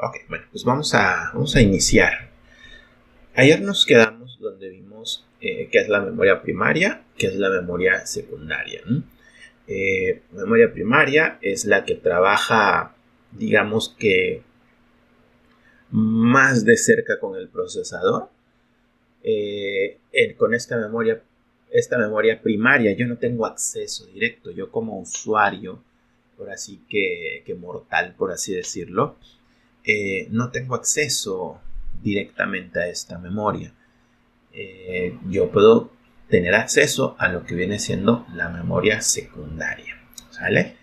Ok, bueno, pues vamos a iniciar. Ayer nos quedamos donde vimos qué es la memoria primaria, qué es la memoria secundaria, ¿no? Memoria primaria es la que trabaja, digamos que más de cerca con el procesador. Con esta memoria primaria yo no tengo acceso directo, yo como usuario, por así que mortal, por así decirlo, no tengo acceso directamente a esta memoria. Yo puedo tener acceso a lo que viene siendo la memoria secundaria, ¿sale?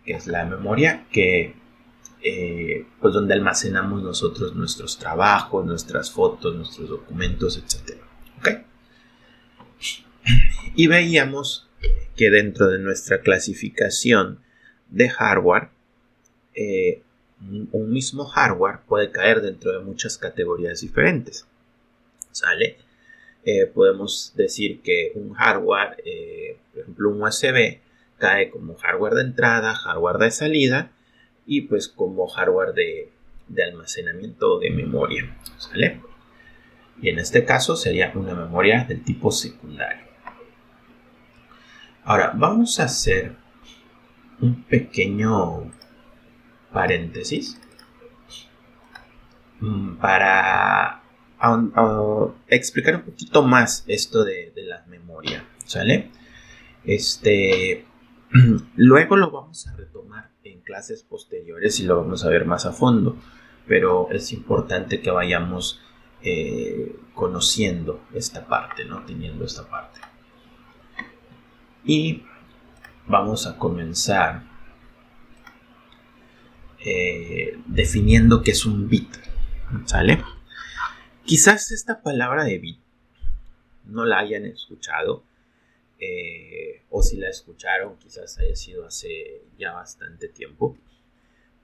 Que es la memoria que pues donde almacenamos nosotros nuestros trabajos, nuestras fotos, nuestros documentos, etc. ¿Ok? Y veíamos que dentro de nuestra clasificación de hardware, un mismo hardware puede caer dentro de muchas categorías diferentes, ¿sale? Podemos decir que un hardware, por ejemplo un USB, cae como hardware de entrada, hardware de salida y pues como hardware de almacenamiento de memoria, ¿sale? Y en este caso sería una memoria del tipo secundario. Ahora vamos a hacer un pequeño paréntesis para explicar un poquito más esto de la memoria, ¿sale? Luego lo vamos a retomar en clases posteriores y lo vamos a ver más a fondo, pero es importante que vayamos conociendo esta parte, ¿no? Teniendo esta parte. Y vamos a comenzar definiendo qué es un bit, ¿sale? Quizás esta palabra de bit no la hayan escuchado, o si la escucharon quizás haya sido hace ya bastante tiempo,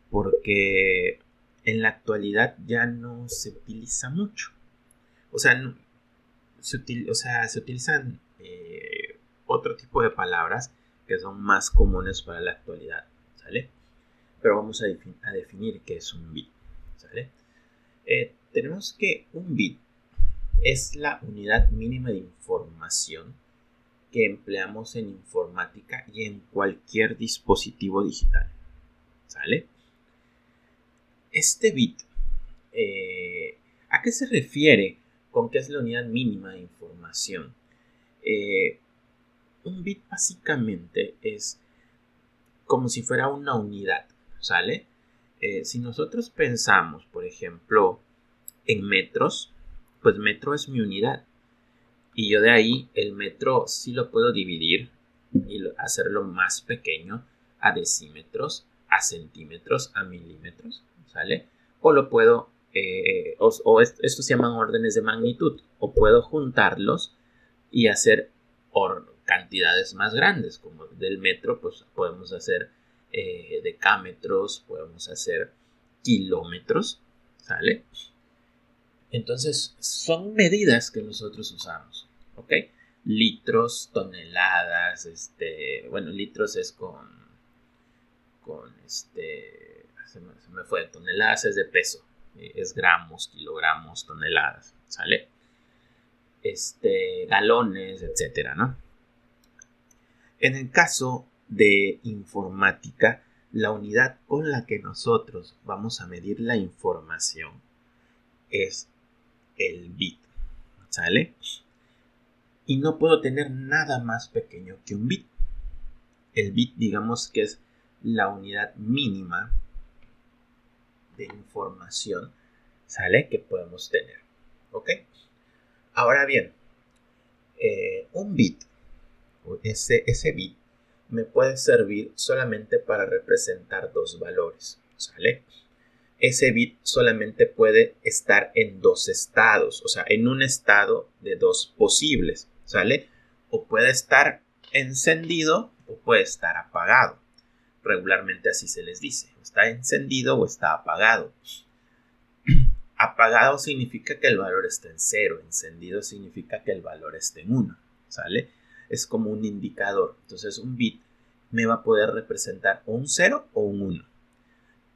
porque en la actualidad ya no se utiliza mucho. O sea, se utilizan otro tipo de palabras que son más comunes para la actualidad, ¿sale? Pero vamos a definir qué es un bit, ¿sale? Tenemos que un bit es la unidad mínima de información que empleamos en informática y en cualquier dispositivo digital, ¿sale? Este bit, ¿a qué se refiere con que es la unidad mínima de información? Un bit básicamente es como si fuera una unidad, ¿sale? Si nosotros pensamos, por ejemplo, en metros, pues metro es mi unidad. Y yo de ahí el metro sí lo puedo dividir y hacerlo más pequeño a decímetros, a centímetros, a milímetros, ¿sale? O lo puedo, estos se llaman órdenes de magnitud, o puedo juntarlos y hacer cantidades más grandes, como del metro, pues podemos hacer decámetros, podemos hacer kilómetros, ¿sale? Entonces, son medidas que nosotros usamos, ¿ok? Litros, toneladas, bueno, litros es se me fue, toneladas es de peso, es gramos, kilogramos, toneladas, ¿sale? Galones, etcétera, ¿no? En el caso de informática, la unidad con la que nosotros vamos a medir la información es el bit, ¿sale? Y no puedo tener nada más pequeño que un bit. El bit, digamos que es la unidad mínima de información, ¿sale? Que podemos tener, ¿ok? Ahora bien, un bit, ese bit, me puede servir solamente para representar dos valores, ¿sale? Ese bit solamente puede estar en dos estados, o sea, en un estado de dos posibles, ¿sale? O puede estar encendido o puede estar apagado. Regularmente así se les dice, está encendido o está apagado. Apagado significa que el valor está en 0, encendido significa que el valor está en 1, ¿sale? Es como un indicador. Entonces un bit me va a poder representar un 0 o un 1.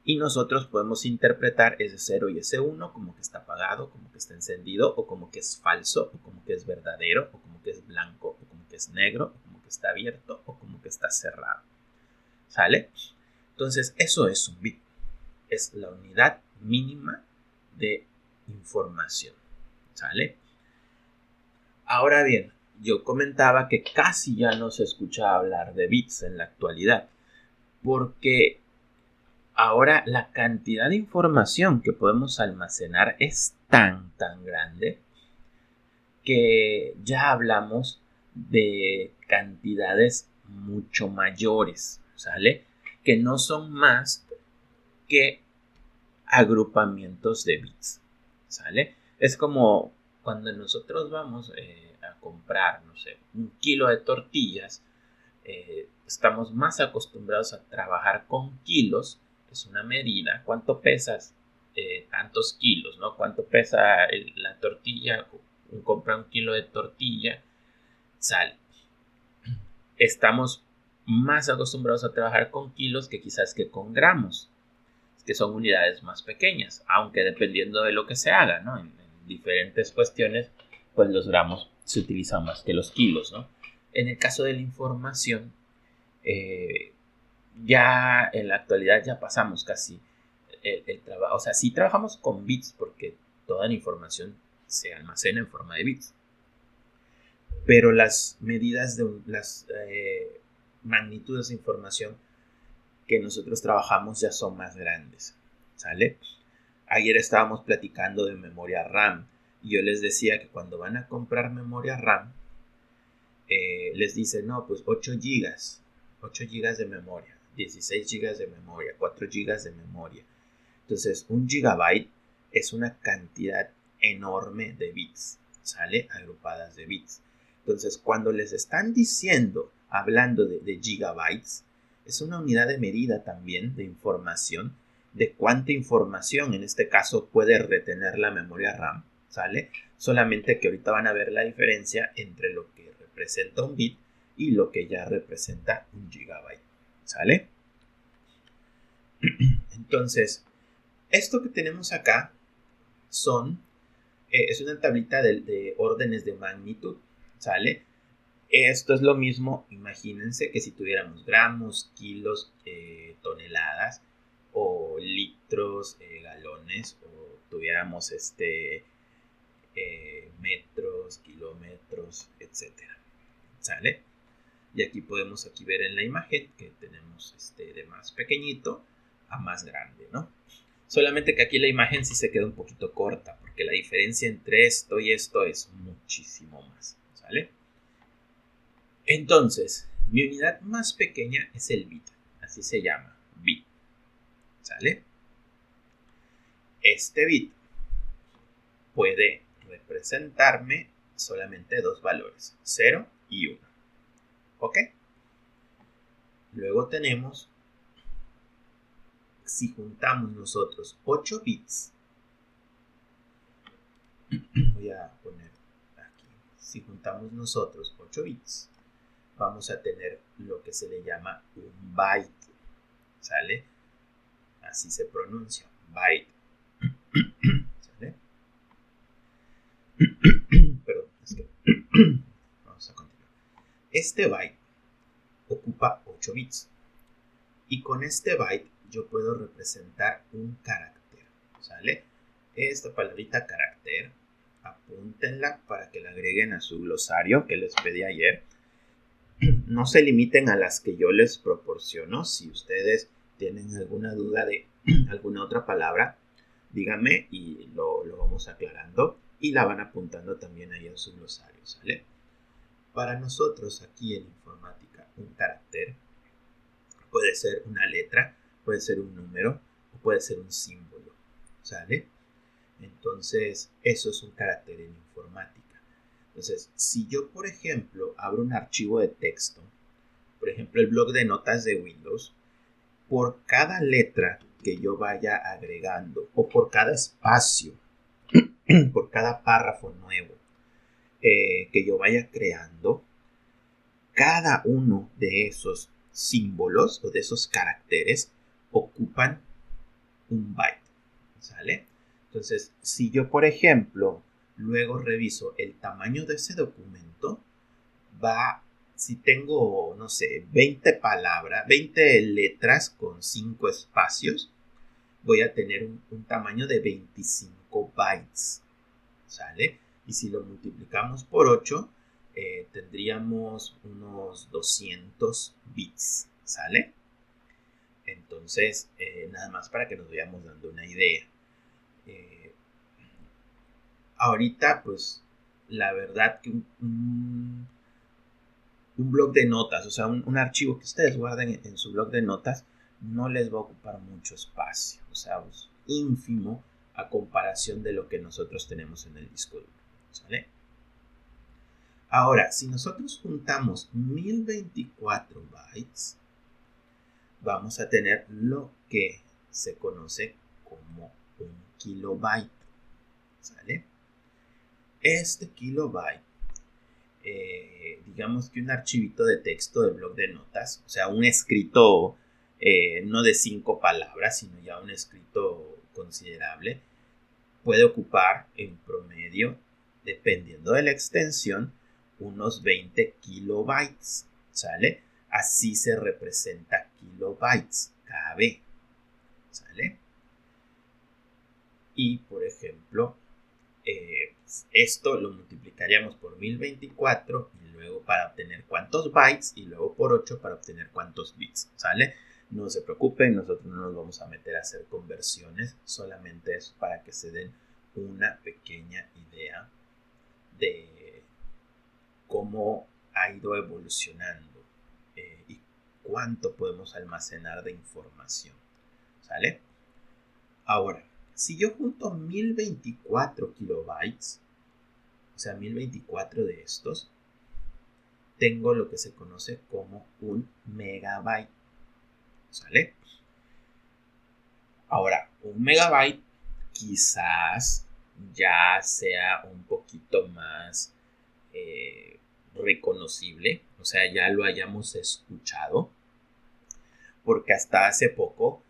Y nosotros podemos interpretar ese 0 y ese 1 como que está apagado, como que está encendido, o como que es falso, o como que es verdadero, o como que es blanco, o como que es negro, o como que está abierto, o como que está cerrado. ¿Sale? Entonces, eso es un bit. Es la unidad mínima de información. ¿Sale? Ahora bien, yo comentaba que casi ya no se escucha hablar de bits en la actualidad, porque ahora la cantidad de información que podemos almacenar es tan grande que ya hablamos de cantidades mucho mayores, ¿sale? Que no son más que agrupamientos de bits, ¿sale? Es como cuando nosotros vamos a comprar, no sé, 1 kilo de tortillas, estamos más acostumbrados a trabajar con kilos, es una medida. ¿Cuánto pesas? Tantos kilos, ¿no? ¿Cuánto pesa la tortilla? Compra 1 kilo de tortilla, sale. Estamos más acostumbrados a trabajar con kilos que quizás que con gramos, que son unidades más pequeñas, aunque dependiendo de lo que se haga, ¿no? En diferentes cuestiones, pues los gramos se utilizan más que los kilos, ¿no? En el caso de la información, ya en la actualidad ya pasamos casi el trabajo, o sea, sí trabajamos con bits porque toda la información se almacena en forma de bits, pero las medidas de las magnitudes de información que nosotros trabajamos ya son más grandes, ¿sale? Ayer estábamos platicando de memoria RAM y yo les decía que cuando van a comprar memoria RAM, les dicen, no, pues 8 gigas, 8 gigas de memoria, 16 gigas de memoria, 4 gigas de memoria. Entonces, 1 gigabyte es una cantidad enorme de bits, ¿sale? Agrupadas de bits. Entonces, cuando les están diciendo, hablando de gigabytes, es una unidad de medida también de información, de cuánta información en este caso puede retener la memoria RAM, ¿sale? Solamente que ahorita van a ver la diferencia entre lo que representa un bit y lo que ya representa 1 gigabyte, ¿sale? Entonces, esto que tenemos acá es una tablita de órdenes de magnitud, ¿sale? Esto es lo mismo, imagínense que si tuviéramos gramos, kilos, toneladas o litros, galones, o tuviéramos metros, kilómetros, etcétera, ¿sale? Y aquí podemos ver en la imagen que tenemos de más pequeñito a más grande, ¿no? Solamente que aquí la imagen sí se queda un poquito corta, porque la diferencia entre esto y esto es muchísimo más, ¿sale? Entonces, mi unidad más pequeña es el bit, así se llama, bit, ¿sale? Este bit puede representarme solamente dos valores, 0 y 1, ¿ok? Luego tenemos, si juntamos nosotros 8 bits, voy a poner aquí, si juntamos nosotros 8 bits, vamos a tener lo que se le llama un byte, ¿sale? Así se pronuncia, byte, ¿sale? Perdón, es que vamos a continuar. Este byte ocupa 8 bits y con este byte yo puedo representar un carácter, ¿sale? Esta palabrita carácter, apúntenla para que la agreguen a su glosario que les pedí ayer. No se limiten a las que yo les proporciono. Si ustedes tienen alguna duda de alguna otra palabra, díganme y lo vamos aclarando y la van apuntando también ahí en su glosario, ¿sale? Para nosotros aquí en informática, un carácter puede ser una letra, puede ser un número o puede ser un símbolo, ¿sale? Entonces, eso es un carácter en informática. Entonces, si yo, por ejemplo, abro un archivo de texto, por ejemplo, el bloc de notas de Windows, por cada letra que yo vaya agregando o por cada espacio, por cada párrafo nuevo que yo vaya creando, cada uno de esos símbolos o de esos caracteres ocupan un byte, ¿sale? Entonces, si yo, por ejemplo, luego reviso el tamaño de ese documento, si tengo, no sé, 20 palabras, 20 letras con 5 espacios, voy a tener un tamaño de 25 bytes, ¿sale? Y si lo multiplicamos por 8, tendríamos unos 200 bits, ¿sale? Entonces, nada más para que nos vayamos dando una idea. Ahorita, pues, la verdad que un blog de notas, o sea, un archivo que ustedes guarden en su blog de notas, no les va a ocupar mucho espacio, o sea, pues, ínfimo a comparación de lo que nosotros tenemos en el disco duro, ¿sale? Ahora, si nosotros juntamos 1024 bytes, vamos a tener lo que se conoce como un kilobyte, ¿sale? Este kilobyte, digamos que un archivito de texto de blog de notas, o sea, un escrito no de 5 palabras, sino ya un escrito considerable, puede ocupar en promedio, dependiendo de la extensión, unos 20 kilobytes, ¿sale? Así se representa kilobytes, KB, ¿sale? Y, por ejemplo, esto lo multiplicaríamos por 1024 y luego para obtener cuántos bytes y luego por 8 para obtener cuántos bits, ¿sale? No se preocupen, nosotros no nos vamos a meter a hacer conversiones, solamente es para que se den una pequeña idea de cómo ha ido evolucionando y cuánto podemos almacenar de información, ¿sale? Ahora, si yo junto 1024 kilobytes, o sea, 1024 de estos, tengo lo que se conoce como un megabyte, ¿sale? Ahora, un megabyte quizás ya sea un poquito más reconocible, o sea, ya lo hayamos escuchado, porque hasta hace poco,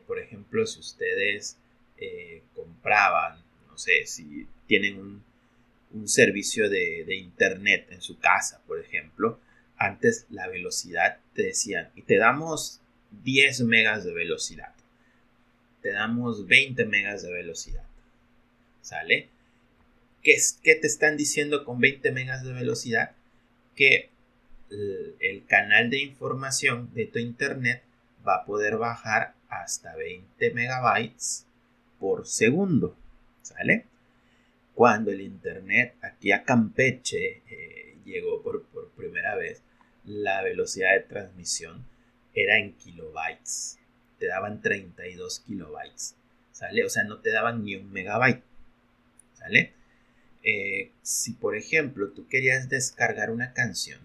por ejemplo, si ustedes compraban, no sé, si tienen un servicio de internet en su casa, por ejemplo, antes la velocidad te decían, y te damos 10 megas de velocidad, te damos 20 megas de velocidad, ¿sale? ¿Qué te están diciendo con 20 megas de velocidad? Que el canal de información de tu internet va a poder bajar hasta 20 megabytes por segundo, ¿sale? Cuando el internet aquí a Campeche llegó por primera vez, la velocidad de transmisión era en kilobytes. Te daban 32 kilobytes, ¿sale? O sea, no te daban ni un megabyte, ¿sale? Si por ejemplo tú querías descargar una canción,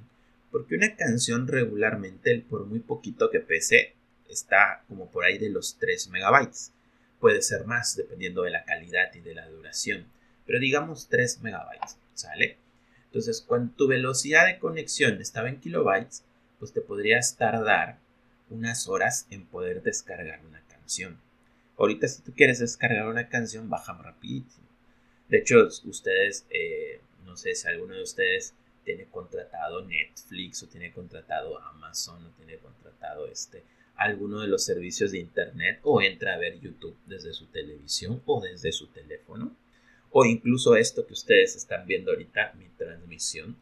porque una canción regularmente, por muy poquito que pese, está como por ahí de los 3 megabytes. Puede ser más dependiendo de la calidad y de la duración, pero digamos 3 megabytes, ¿sale? Entonces, cuando tu velocidad de conexión estaba en kilobytes, pues te podrías tardar unas horas en poder descargar una canción. Ahorita si tú quieres descargar una canción, baja rapidísimo. De hecho, ustedes, no sé si alguno de ustedes tiene contratado Netflix o tiene contratado Amazon o tiene contratado alguno de los servicios de internet o entra a ver YouTube desde su televisión o desde su teléfono o incluso esto que ustedes están viendo ahorita, mi transmisión,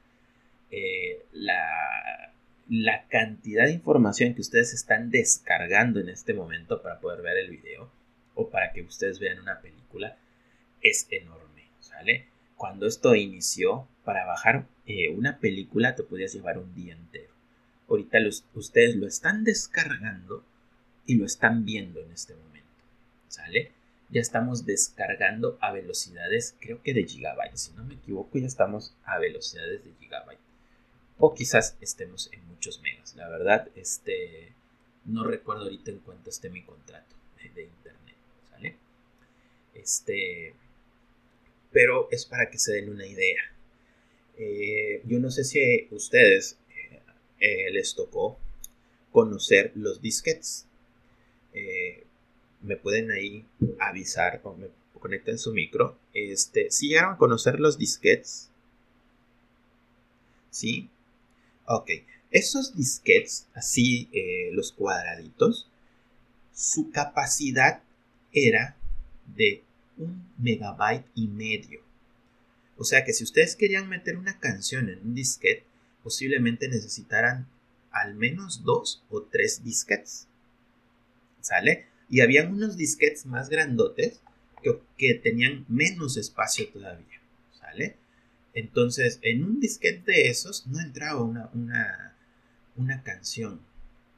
la cantidad de información que ustedes están descargando en este momento para poder ver el video o para que ustedes vean una película es enorme, ¿sale? Cuando esto inició, para bajar una película te podías llevar un día entero. Ahorita ustedes lo están descargando y lo están viendo en este momento, ¿sale? Ya estamos descargando a velocidades, creo que de gigabytes, si no me equivoco, ya estamos a velocidades de gigabyte. O quizás estemos en muchos megas. La verdad, no recuerdo ahorita en cuánto esté mi contrato de internet, ¿sale? Pero es para que se den una idea. Yo no sé si a ustedes les tocó conocer los disquetes. me pueden ahí avisar o me conecten su micro. ¿Sí llegaron a conocer los disquetes? ¿Sí? Ok. Esos disquetes, así los cuadraditos, su capacidad era de 1,5 MB. O sea que si ustedes querían meter una canción en un disquete, posiblemente necesitaran al menos 2 o 3 disquetes. ¿Sale? Y habían unos disquetes más grandotes que tenían menos espacio todavía. ¿Sale? Entonces, en un disquete de esos no entraba una canción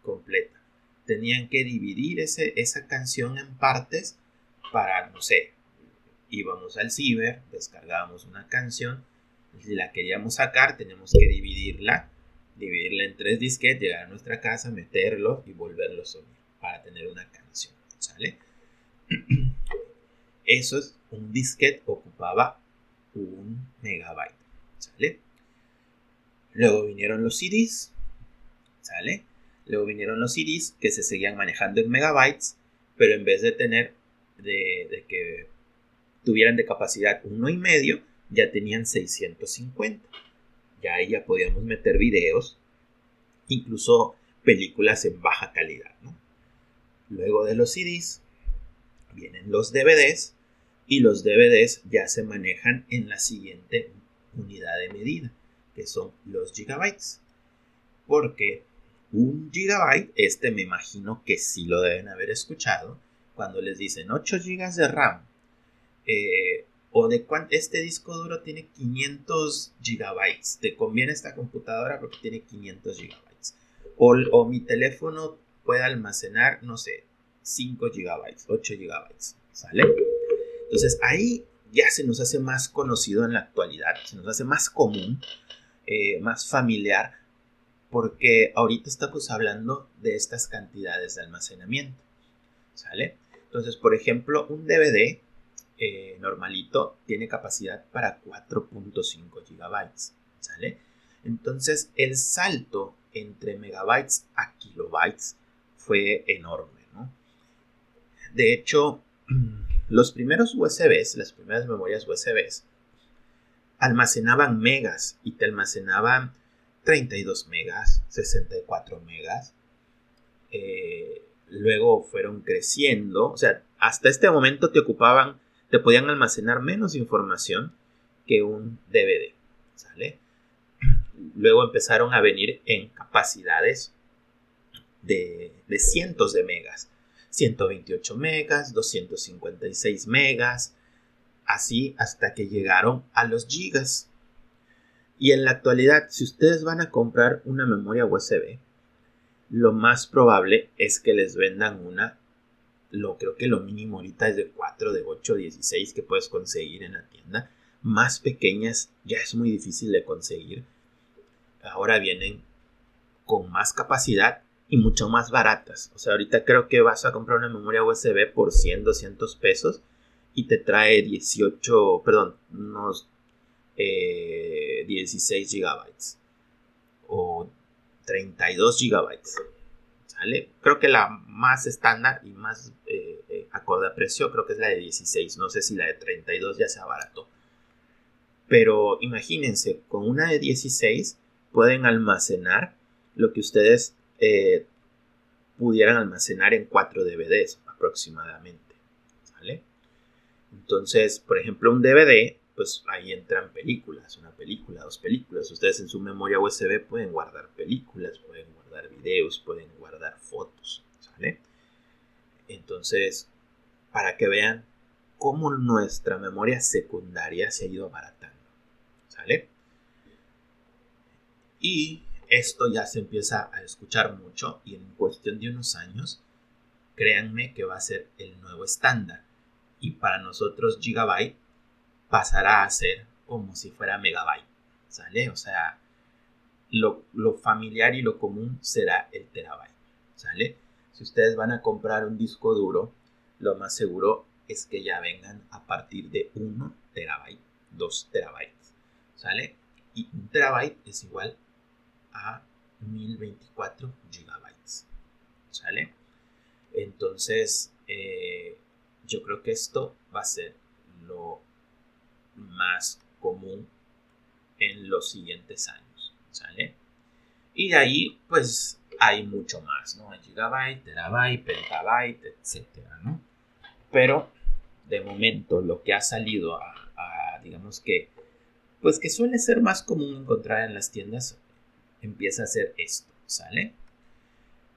completa. Tenían que dividir esa canción en partes para, no sé, íbamos al ciber, descargábamos una canción, si la queríamos sacar, teníamos que dividirla en 3 disquetes, llegar a nuestra casa, meterlo y volverlo a subir para tener una canción, ¿sale? Eso es, un disquete ocupaba 1 MB, ¿sale? Luego vinieron los CDs, ¿sale? Luego vinieron los CDs que se seguían manejando en megabytes, pero en vez de tener de que tuvieran de capacidad 1,5, ya tenían 650. Ya ahí ya podíamos meter videos, incluso películas en baja calidad, ¿no? Luego de los CDs vienen los DVDs, y los DVDs ya se manejan en la siguiente unidad de medida, que son los gigabytes. Porque 1 GB, me imagino que sí lo deben haber escuchado, cuando les dicen 8 GB de RAM, o de cuánto este disco duro tiene 500 gigabytes, te conviene esta computadora porque tiene 500 gigabytes, o mi teléfono puede almacenar, no sé, 5 gigabytes, 8 gigabytes, ¿sale? Entonces ahí ya se nos hace más conocido en la actualidad, se nos hace más común, más familiar, porque ahorita estamos hablando de estas cantidades de almacenamiento, ¿sale? Entonces, por ejemplo, un DVD normalito tiene capacidad para 4.5 gigabytes, ¿sale? Entonces, el salto entre megabytes a kilobytes fue enorme, ¿no? De hecho, los primeros USBs, las primeras memorias USBs, almacenaban megas y te almacenaban 32 megas, 64 megas. Luego fueron creciendo, o sea, hasta este momento te podían almacenar menos información que un DVD, ¿sale? Luego empezaron a venir en capacidades de cientos de megas, 128 megas, 256 megas, así hasta que llegaron a los gigas. Y en la actualidad, si ustedes van a comprar una memoria USB, lo más probable es que les vendan creo que lo mínimo ahorita es de 4, de 8, 16 que puedes conseguir en la tienda. Más pequeñas ya es muy difícil de conseguir. Ahora vienen con más capacidad y mucho más baratas. O sea, ahorita creo que vas a comprar una memoria USB por 100, 200 pesos y te trae 16 gigabytes o 32 gigabytes. ¿Sale? Creo que la más estándar y más acorde a precio creo que es la de 16. No sé si la de 32 ya sea barato. Pero imagínense, con una de 16 pueden almacenar lo que ustedes pudieran almacenar en 4 DVDs aproximadamente. ¿Sale? Entonces, por ejemplo, un DVD, pues ahí entran películas, una película, 2 películas. Ustedes en su memoria USB pueden guardar películas, pueden guardar videos, pueden guardar fotos, ¿sale? Entonces, para que vean cómo nuestra memoria secundaria se ha ido abaratando, ¿sale? Y esto ya se empieza a escuchar mucho y en cuestión de unos años, créanme que va a ser el nuevo estándar. Y para nosotros gigabyte pasará a ser como si fuera megabyte, ¿sale? O sea, lo familiar y lo común será el terabyte, ¿sale? Si ustedes van a comprar un disco duro, lo más seguro es que ya vengan a partir de 1 terabyte, 2 terabytes, ¿sale? Y 1 terabyte es igual a 1024 gigabytes, ¿sale? Entonces, yo creo que esto va a ser lo más común en los siguientes años, ¿sale? Y de ahí, pues, hay mucho más, ¿no? Gigabyte, terabyte, petabyte, etcétera, ¿no? Pero, de momento, lo que ha salido digamos que, pues que suele ser más común encontrar en las tiendas, empieza a ser esto, ¿sale?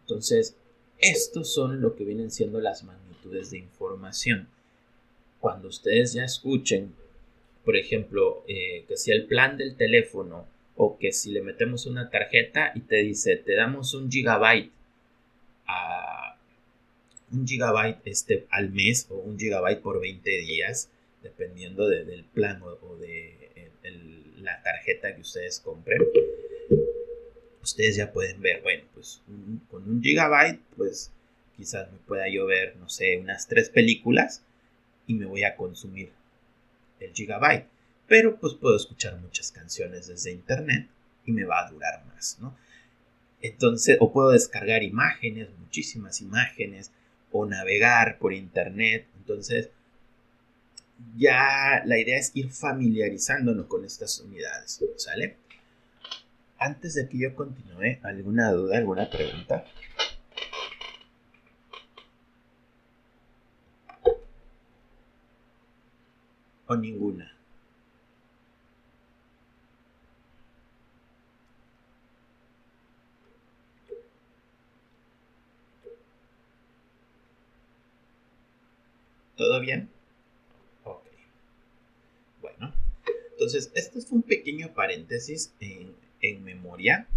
Entonces, estos son lo que vienen siendo las magnitudes de información. Cuando ustedes ya escuchen, por ejemplo, que si el plan del teléfono o que si le metemos una tarjeta y te dice, te damos un gigabyte al mes o un gigabyte por 20 días, dependiendo del plan o de la tarjeta que ustedes compren, ustedes ya pueden ver, bueno, pues con un gigabyte, pues quizás me pueda yo ver, no sé, unas 3 películas y me voy a consumir el gigabyte. Pero pues puedo escuchar muchas canciones desde internet y me va a durar más, ¿no? Entonces, o puedo descargar imágenes, muchísimas imágenes, o navegar por internet. Entonces, ya la idea es ir familiarizándonos con estas unidades, ¿sale? Antes de que yo continúe, ¿alguna duda, alguna pregunta? ¿O ninguna? ¿Todo bien? Ok. Bueno, entonces este fue un pequeño paréntesis en memoria.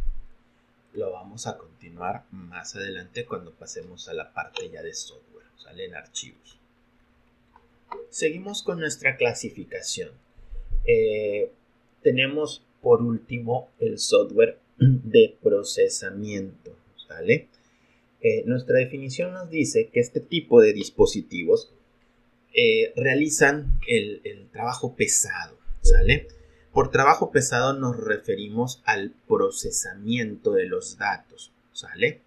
Lo vamos a continuar más adelante cuando pasemos a la parte ya de software, ¿sale? En archivos. Seguimos con nuestra clasificación. Tenemos por último el software de procesamiento, ¿sale? Nuestra definición nos dice que este tipo de dispositivos realizan el trabajo pesado, ¿sale? Por trabajo pesado nos referimos al procesamiento de los datos, ¿sale?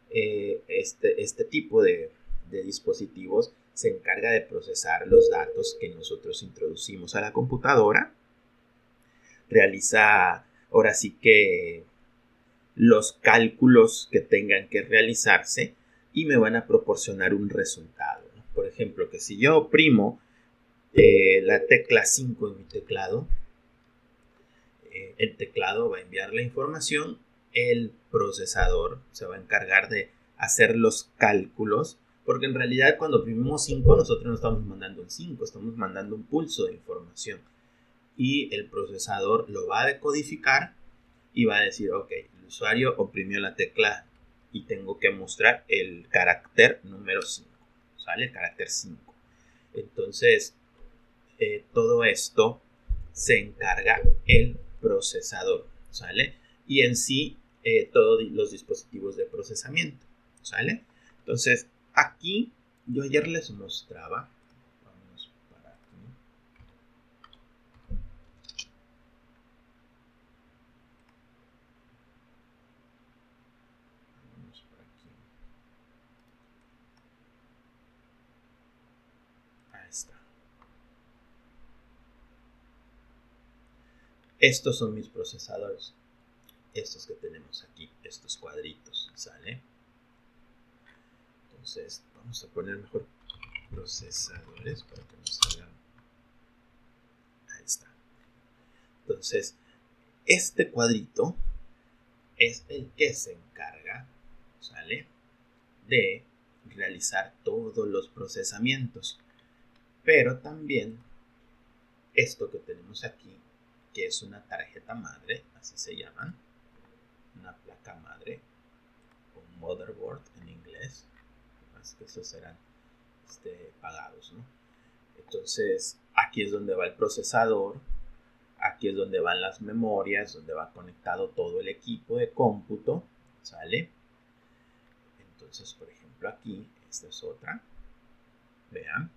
Este tipo de dispositivos se encarga de procesar los datos que nosotros introducimos a la computadora, realiza ahora sí que los cálculos que tengan que realizarse y me van a proporcionar un resultado, ¿no? Por ejemplo, que si yo oprimo la tecla 5 en mi teclado, el teclado va a enviar la información, el procesador se va a encargar de hacer los cálculos, porque en realidad cuando oprimimos 5 nosotros no estamos mandando un 5, estamos mandando un pulso de información y el procesador lo va a decodificar y va a decir, ok, el usuario oprimió la tecla y tengo que mostrar el carácter número 5, ¿sale? El carácter 5. Entonces, todo esto se encarga el procesador, ¿sale? Y en sí, todos los dispositivos de procesamiento, ¿sale? Entonces, aquí yo ayer les mostraba, vamos para aquí. Ahí está. Estos son mis procesadores. Estos que tenemos aquí, estos cuadritos, ¿sale? Entonces, vamos a poner mejor procesadores para que nos salgan. Ahí está. Entonces, este cuadrito es el que se encarga, ¿sale? De realizar todos los procesamientos. Pero también esto que tenemos aquí, que es una tarjeta madre, así se llaman, una placa madre, o motherboard en inglés, más que esos serán pagados, ¿no? Entonces, aquí es donde va el procesador, aquí es donde van las memorias, donde va conectado todo el equipo de cómputo, ¿sale? Entonces, por ejemplo, aquí, esta es otra, vean.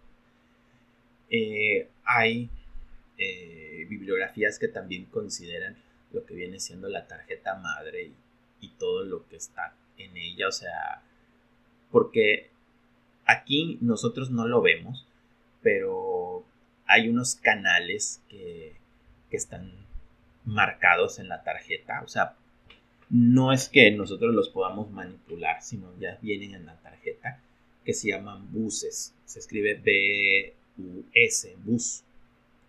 Hay bibliografías que también consideran lo que viene siendo la tarjeta madre y todo lo que está en ella, o sea, porque Aquí nosotros no lo vemos, pero hay unos canales que están marcados en la tarjeta. O sea, no es que nosotros los podamos manipular, sino ya vienen en la tarjeta, que se llaman buses. Se escribe B-U-S, bus,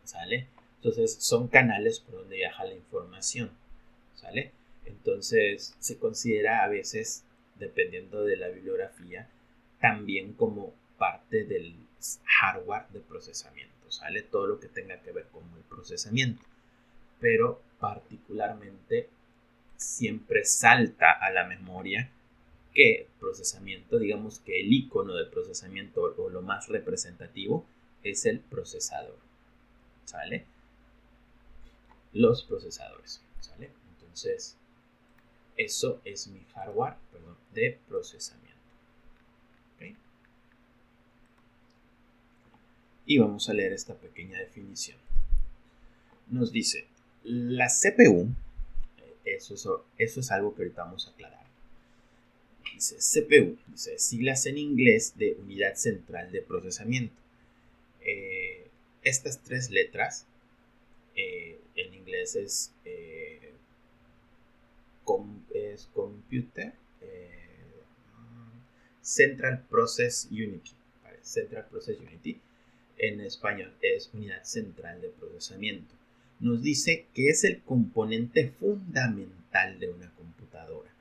¿sale? Entonces son canales por donde viaja la información, ¿sale? Entonces se considera a veces, dependiendo de la bibliografía, también como parte del hardware de procesamiento, ¿sale? Todo lo que tenga que ver con el procesamiento. Pero particularmente siempre salta a la memoria que procesamiento, digamos que el icono del procesamiento o lo más representativo es el procesador, ¿sale? Los procesadores, ¿sale? Entonces, eso es mi hardware, perdón, de procesamiento. ¿Okay? Y vamos a leer esta pequeña definición. Nos dice, la CPU, eso es algo que ahorita vamos a aclarar. Dice CPU, dice siglas en inglés de Unidad Central de Procesamiento. Estas tres letras, en inglés es Computer Central Process Unity. ¿Vale? Central Process Unity. En español es Unidad Central de Procesamiento. Nos dice que es el componente fundamental de una computadora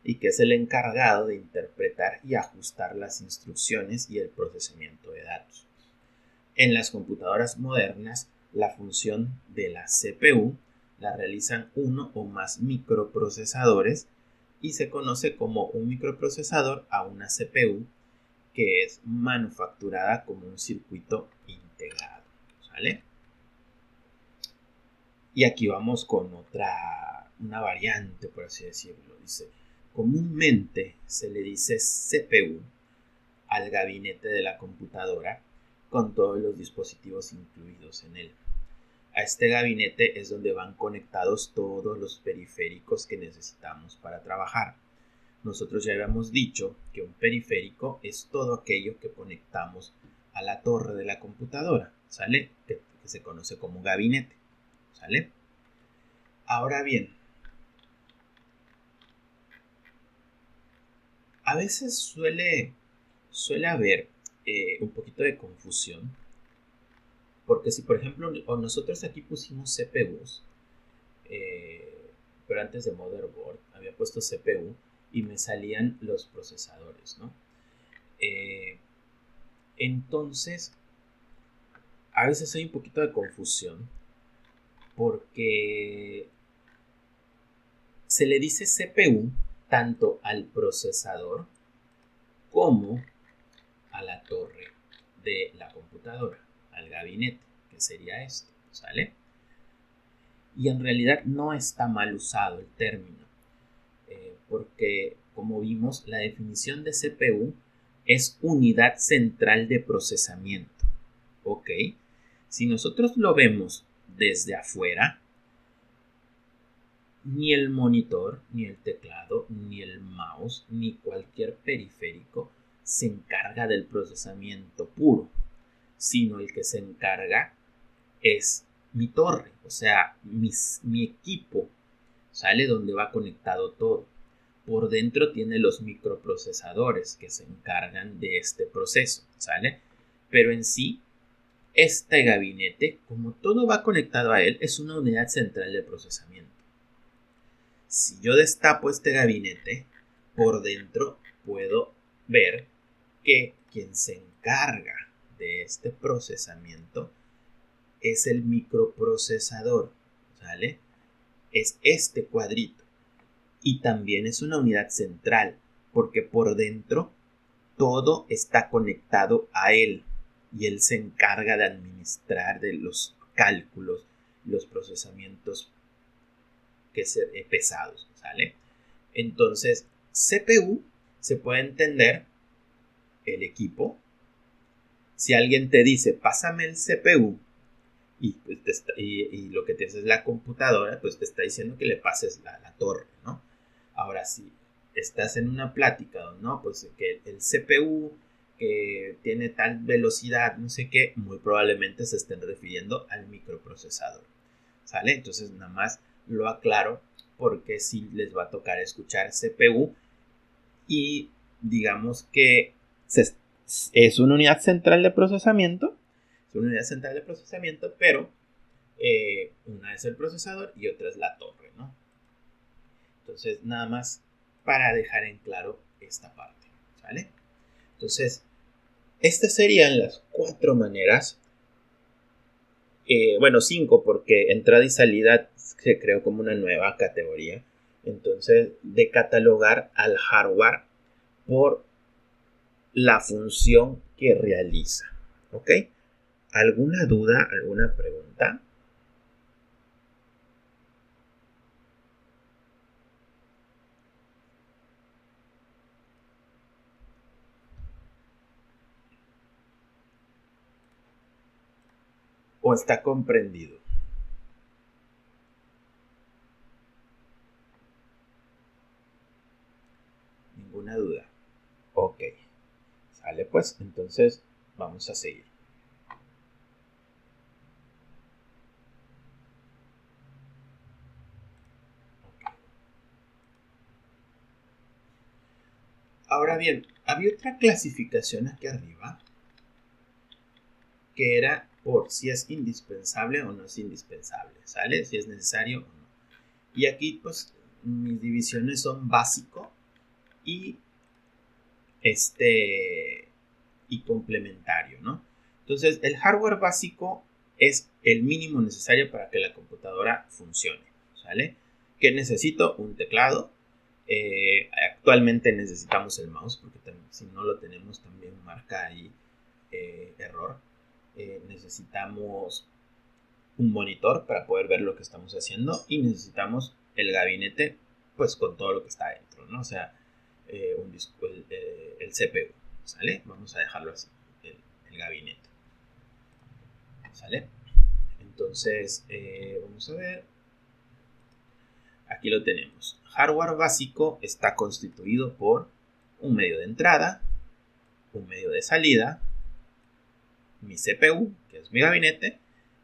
y que es el encargado de interpretar y ajustar las instrucciones y el procesamiento de datos. En las computadoras modernas, la función de la CPU la realizan uno o más microprocesadores y se conoce como un microprocesador a una CPU que es manufacturada como un circuito integrado, ¿sale? Y aquí vamos con una variante, por así decirlo. Dice, comúnmente se le dice CPU al gabinete de la computadora con todos los dispositivos incluidos en él. A este gabinete es donde van conectados todos los periféricos que necesitamos para trabajar. Nosotros ya habíamos dicho que un periférico es todo aquello que conectamos a la torre de la computadora, ¿sale? Que se conoce como gabinete, ¿sale? Ahora bien, a veces suele haber un poquito de confusión, porque si por ejemplo nosotros aquí pusimos CPUs, pero antes de motherboard había puesto CPU y me salían los procesadores, ¿no? Entonces, a veces hay un poquito de confusión porque se le dice CPU tanto al procesador como a la torre de la computadora, al gabinete, que sería esto, ¿sale? Y en realidad no está mal usado el término, porque como vimos, la definición de CPU es unidad central de procesamiento, ¿ok? Si nosotros lo vemos desde afuera, ni el monitor, ni el teclado, ni el mouse, ni cualquier periférico se encarga del procesamiento puro, sino el que se encarga es mi torre, o sea, mi equipo, ¿sale? Donde va conectado todo. Por dentro tiene los microprocesadores que se encargan de este proceso, ¿sale? Pero en sí, este gabinete, como todo va conectado a él, es una unidad central de procesamiento. Si yo destapo este gabinete, por dentro puedo ver que quien se encarga de este procesamiento es el microprocesador, ¿sale? Es este cuadrito. Y también es una unidad central, porque por dentro todo está conectado a él y él se encarga de administrar de los cálculos, los procesamientos pesados, ¿sale? Entonces, CPU se puede entender el equipo. Si alguien te dice, pásame el CPU, y lo que tienes es la computadora, pues te está diciendo que le pases la torre, ¿no? Ahora, si estás en una plática, ¿no? Pues que el CPU que tiene tal velocidad, no sé qué, muy probablemente se estén refiriendo al microprocesador. ¿Sale? Entonces nada más lo aclaro porque si les va a tocar escuchar CPU y digamos que es una unidad central de procesamiento, pero una es el procesador y otra es la torre, ¿no? Entonces nada más para dejar en claro esta parte, ¿sale? Entonces, estas serían las 4 maneras, bueno, 5 porque entrada y salida se creó como una nueva categoría, entonces, de catalogar al hardware por la función que realiza, ¿ok? ¿Alguna duda, alguna pregunta? ¿O está comprendido? Ninguna duda. Ok. Sale pues, entonces vamos a seguir. Ahora bien, había otra clasificación aquí arriba que era por si es indispensable o no es indispensable, ¿sale? Si es necesario o no. Y aquí pues mis divisiones son básico y y complementario, ¿no? Entonces, el hardware básico es el mínimo necesario para que la computadora funcione, ¿sale? ¿Qué necesito? Un teclado. Actualmente necesitamos el mouse, porque si no lo tenemos también marca ahí error. Necesitamos un monitor para poder ver lo que estamos haciendo y necesitamos el gabinete, pues con todo lo que está dentro, ¿no? O sea, un disco, el CPU, ¿sale? Vamos a dejarlo así, el gabinete, ¿sale? Entonces, vamos a ver. Aquí lo tenemos. Hardware básico está constituido por un medio de entrada, un medio de salida, mi CPU, que es mi gabinete,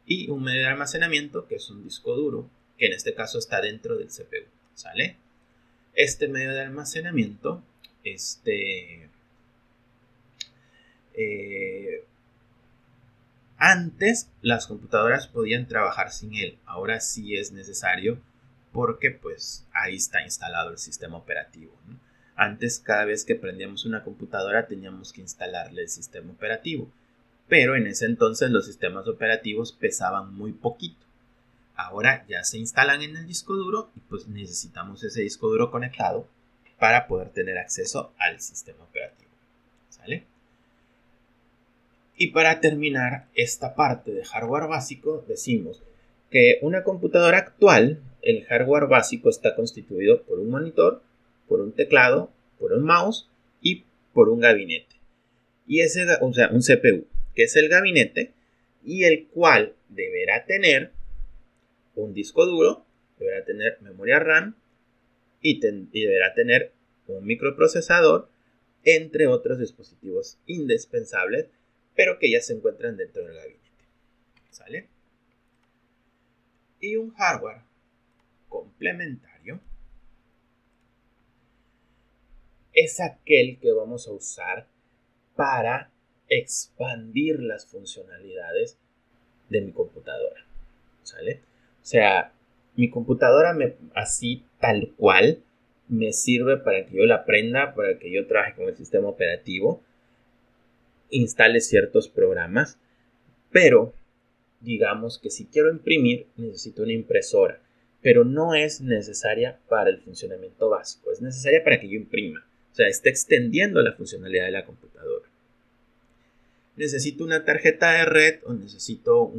y un medio de almacenamiento, que es un disco duro, que en este caso está dentro del CPU, ¿sale? Este medio de almacenamiento, antes las computadoras podían trabajar sin él, ahora sí es necesario porque pues ahí está instalado el sistema operativo, ¿no? Antes cada vez que prendíamos una computadora teníamos que instalarle el sistema operativo, pero en ese entonces los sistemas operativos pesaban muy poquito. Ahora ya se instalan en el disco duro y pues necesitamos ese disco duro conectado para poder tener acceso al sistema operativo, ¿sale? Y para terminar esta parte de hardware básico, decimos que una computadora actual, el hardware básico está constituido por un monitor, por un teclado, por un mouse y por un gabinete. Y ese, o sea, un CPU, que es el gabinete, y el cual deberá tener un disco duro, deberá tener memoria RAM y deberá tener un microprocesador, entre otros dispositivos indispensables, pero que ya se encuentran dentro del gabinete, ¿sale? Y un hardware complementario es aquel que vamos a usar para expandir las funcionalidades de mi computadora, ¿sale? O sea, mi computadora así tal cual me sirve para que yo la aprenda, para que yo trabaje con el sistema operativo, instale ciertos programas, pero digamos que si quiero imprimir necesito una impresora, pero no es necesaria para el funcionamiento básico, es necesaria para que yo imprima, o sea, está extendiendo la funcionalidad de la computadora. Necesito una tarjeta de red o necesito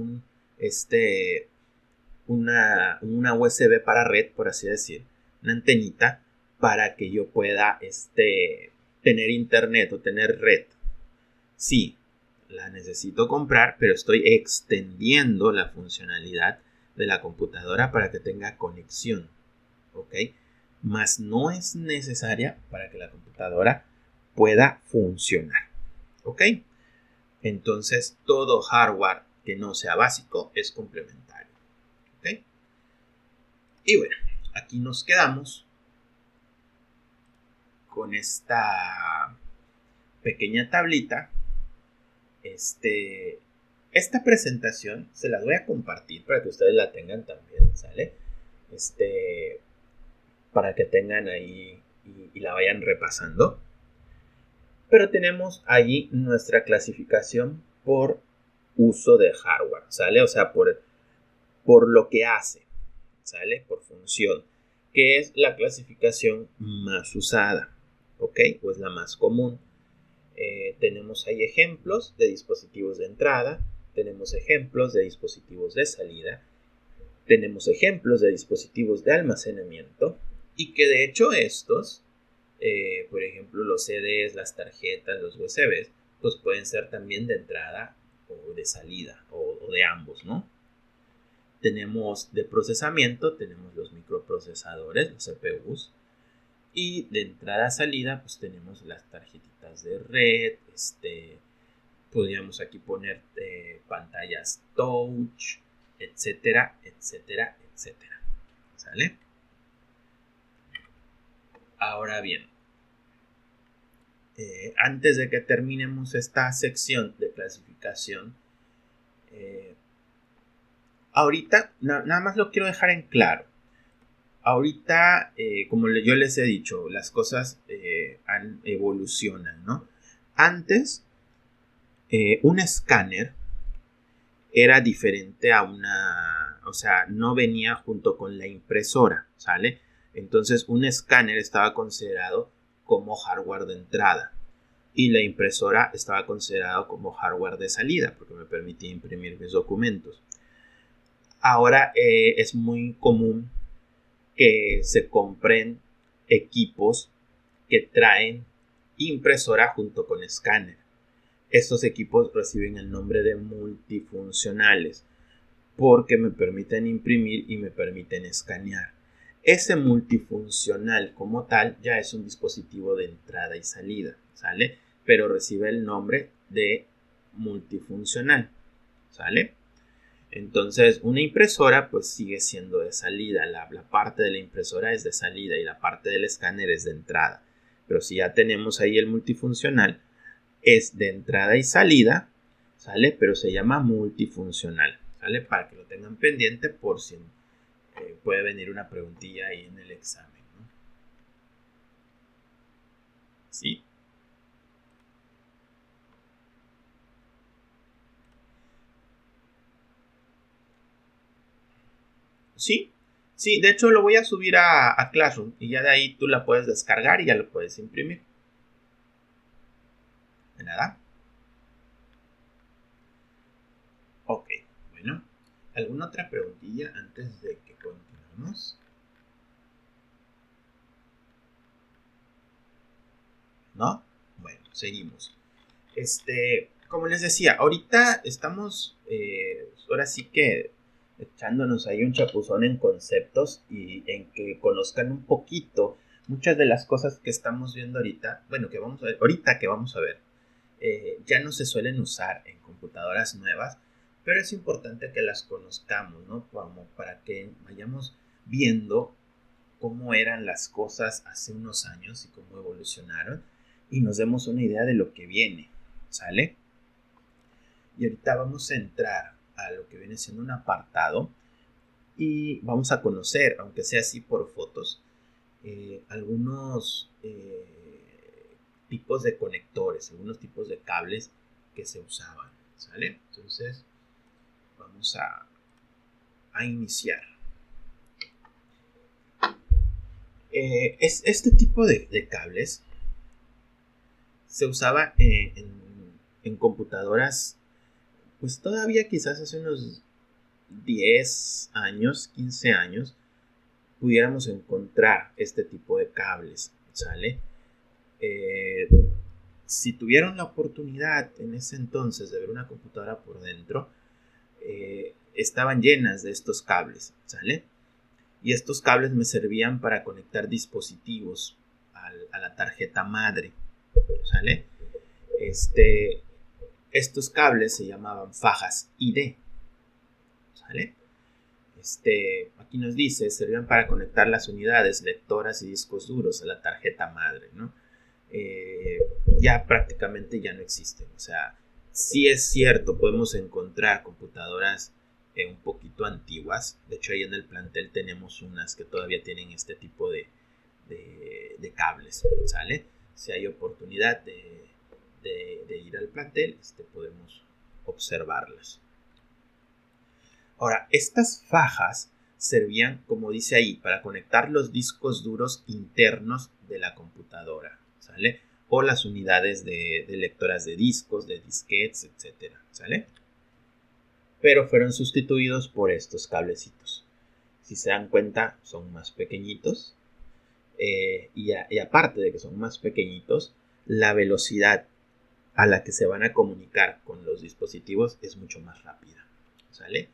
una USB para red, por así decir, una antenita para que yo pueda tener internet o tener red. Sí, la necesito comprar, pero estoy extendiendo la funcionalidad de la computadora para que tenga conexión, ¿ok? Mas no es necesaria para que la computadora pueda funcionar, ¿Ok? Entonces, todo hardware que no sea básico es complementario. ¿Ok? Y bueno, aquí nos quedamos con esta pequeña tablita. Esta presentación se la voy a compartir para que ustedes la tengan también, ¿sale? Para que tengan ahí y la vayan repasando. Pero tenemos ahí nuestra clasificación por uso de hardware, ¿sale? O sea, por lo que hace, ¿sale? Por función, que es la clasificación más usada, ¿ok? O es la más común. Tenemos ahí ejemplos de dispositivos de entrada, tenemos ejemplos de dispositivos de salida, tenemos ejemplos de dispositivos de almacenamiento y que de hecho estos, por ejemplo los CDs, las tarjetas, los USBs, pues pueden ser también de entrada o de salida o de ambos, ¿no? Tenemos de procesamiento, tenemos los microprocesadores, los CPUs, y de entrada a salida pues tenemos las tarjetitas de red, podríamos aquí poner pantallas touch, etcétera, etcétera, etcétera, ¿sale? Ahora bien, antes de que terminemos esta sección de clasificación, ahorita nada más lo quiero dejar en claro. Ahorita, como yo les he dicho, las cosas evolucionan, ¿no? Antes, un escáner era diferente a o sea, no venía junto con la impresora, ¿sale? Entonces, un escáner estaba considerado como hardware de entrada y la impresora estaba considerado como hardware de salida porque me permitía imprimir mis documentos. Ahora es muy común que se compren equipos que traen impresora junto con escáner. Estos equipos reciben el nombre de multifuncionales porque me permiten imprimir y me permiten escanear. Ese multifuncional como tal ya es un dispositivo de entrada y salida, ¿sale? Pero recibe el nombre de multifuncional, ¿sale? Entonces, una impresora pues sigue siendo de salida. La parte de la impresora es de salida y la parte del escáner es de entrada. Pero si ya tenemos ahí el multifuncional, es de entrada y salida, ¿sale? Pero se llama multifuncional, ¿sale? Para que lo tengan pendiente por si puede venir una preguntilla ahí en el examen, ¿no? ¿Sí? Sí, sí, de hecho lo voy a subir a Classroom y ya de ahí tú la puedes descargar y ya lo puedes imprimir. De nada. Ok, bueno. ¿Alguna otra preguntilla antes de que continuemos? ¿No? Bueno, seguimos. Como les decía, ahorita estamos, ahora sí que echándonos ahí un chapuzón en conceptos y en que conozcan un poquito muchas de las cosas que estamos viendo ahorita, bueno, que vamos a ver, ahorita que vamos a ver, ya no se suelen usar en computadoras nuevas, pero es importante que las conozcamos, ¿no? Como para que vayamos viendo cómo eran las cosas hace unos años y cómo evolucionaron y nos demos una idea de lo que viene, ¿sale? Y ahorita vamos a entrar a lo que viene siendo un apartado y vamos a conocer, aunque sea así por fotos, algunos tipos de conectores, algunos tipos de cables que se usaban, ¿sale? Entonces vamos a iniciar. Este tipo de cables se usaba en computadoras, pues todavía quizás hace unos 10 años, 15 años, pudiéramos encontrar este tipo de cables, ¿sale? Si tuvieron la oportunidad en ese entonces de ver una computadora por dentro, estaban llenas de estos cables, ¿sale? Y estos cables me servían para conectar dispositivos a la tarjeta madre, ¿sale? estos cables se llamaban fajas ID, ¿sale? Aquí nos dice, servían para conectar las unidades lectoras y discos duros a la tarjeta madre, ¿no? Ya prácticamente ya no existen. O sea, sí es cierto, podemos encontrar computadoras un poquito antiguas. De hecho, ahí en el plantel tenemos unas que todavía tienen este tipo de cables, ¿sale? Si hay oportunidad de ir al plantel, podemos observarlas. Ahora, estas fajas servían, como dice ahí, para conectar los discos duros internos de la computadora, ¿sale? O las unidades de lectoras de discos, de disquetes, etcétera, ¿sale? Pero fueron sustituidos por estos cablecitos. Si se dan cuenta, son más pequeñitos. Y aparte de que son más pequeñitos, la velocidad a la que se van a comunicar con los dispositivos es mucho más rápida, ¿sale?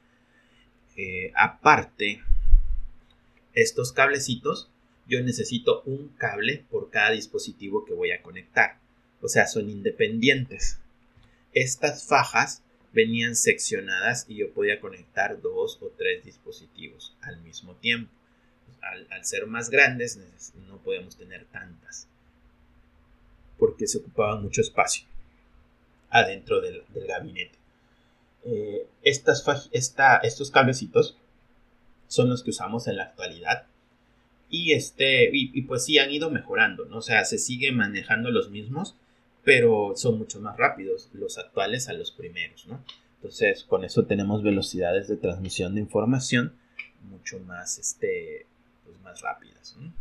Aparte, estos cablecitos, yo necesito un cable por cada dispositivo que voy a conectar. O sea, son independientes. Estas fajas venían seccionadas y yo podía conectar 2 o 3 dispositivos al mismo tiempo. Al ser más grandes, no podíamos tener tantas, porque se ocupaba mucho espacio adentro del gabinete. Estos cablecitos son los que usamos en la actualidad y pues sí han ido mejorando, ¿no? O sea, se siguen manejando los mismos, pero son mucho más rápidos los actuales a los primeros, ¿no? Entonces, con eso tenemos velocidades de transmisión de información mucho más, pues más rápidas, ¿no?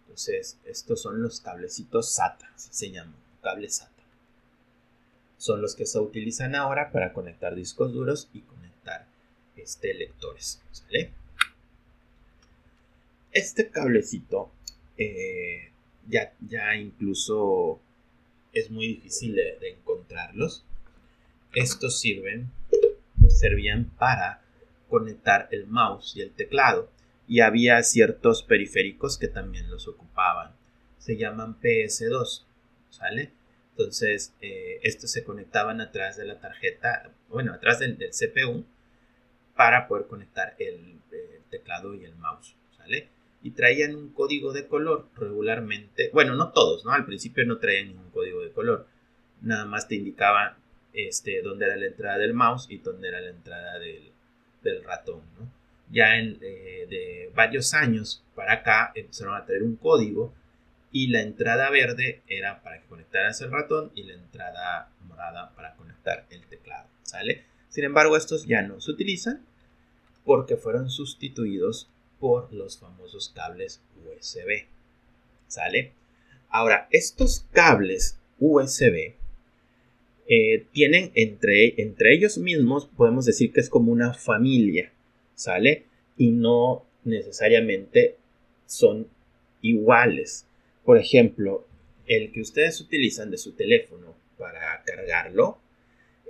Entonces, estos son los cablecitos SATA, así se llaman, cables SATA. Son los que se utilizan ahora para conectar discos duros y conectar lectores, ¿sale? Este cablecito ya incluso es muy difícil de encontrarlos. Estos servían para conectar el mouse y el teclado, y había ciertos periféricos que también los ocupaban. Se llaman PS2, ¿sale? Entonces, estos se conectaban atrás de la tarjeta, bueno, atrás del CPU, para poder conectar el teclado y el mouse, ¿sale? Y traían un código de color regularmente. Bueno, no todos, ¿no? Al principio no traían ningún código de color. Nada más te indicaba dónde era la entrada del mouse y dónde era la entrada del ratón, ¿no? Ya de varios años para acá empezaron a traer un código, y la entrada verde era para que conectaras el ratón y la entrada morada para conectar el teclado, ¿sale? Sin embargo, estos ya no se utilizan porque fueron sustituidos por los famosos cables USB, ¿sale? Ahora, estos cables USB tienen entre ellos mismos, podemos decir que es como una familia, ¿sale? Y no necesariamente son iguales. Por ejemplo, el que ustedes utilizan de su teléfono para cargarlo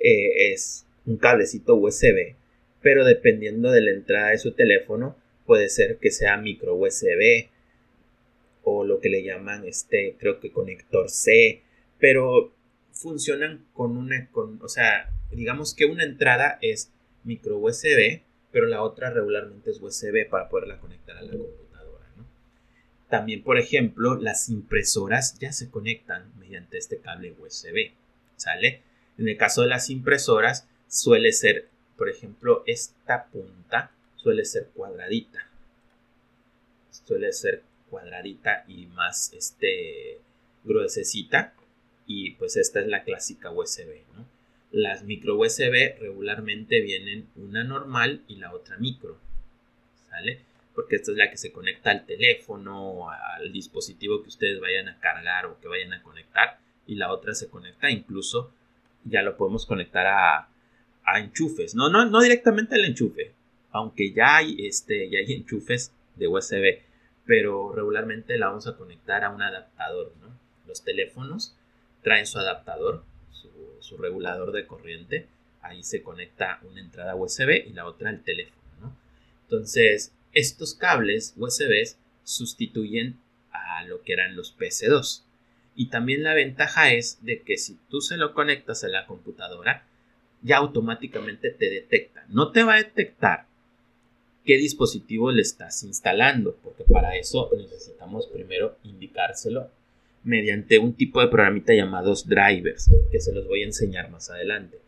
es un cablecito USB, pero dependiendo de la entrada de su teléfono, puede ser que sea micro USB o lo que le llaman creo que conector C, pero funcionan o sea, digamos que una entrada es micro USB, pero la otra regularmente es USB para poderla conectar a la computadora, ¿no? También, por ejemplo, las impresoras ya se conectan mediante este cable USB, ¿sale? En el caso de las impresoras suele ser, por ejemplo, esta punta suele ser cuadradita. Y más gruesecita, y pues esta es la clásica USB, ¿no? Las micro USB regularmente vienen una normal y la otra micro, ¿sale? Porque esta es la que se conecta al teléfono, al dispositivo que ustedes vayan a cargar o que vayan a conectar, y la otra se conecta, incluso ya lo podemos conectar a enchufes, no directamente al enchufe, aunque ya hay enchufes de USB, pero regularmente la vamos a conectar a un adaptador, ¿no? Los teléfonos traen su adaptador, su regulador de corriente, ahí se conecta una entrada USB y la otra al teléfono, ¿no? Entonces, estos cables USB sustituyen a lo que eran los PC2. Y también la ventaja es de que si tú se lo conectas a la computadora, ya automáticamente te detecta. No te va a detectar qué dispositivo le estás instalando, porque para eso necesitamos primero indicárselo mediante un tipo de programita llamados drivers, que se los voy a enseñar más adelante.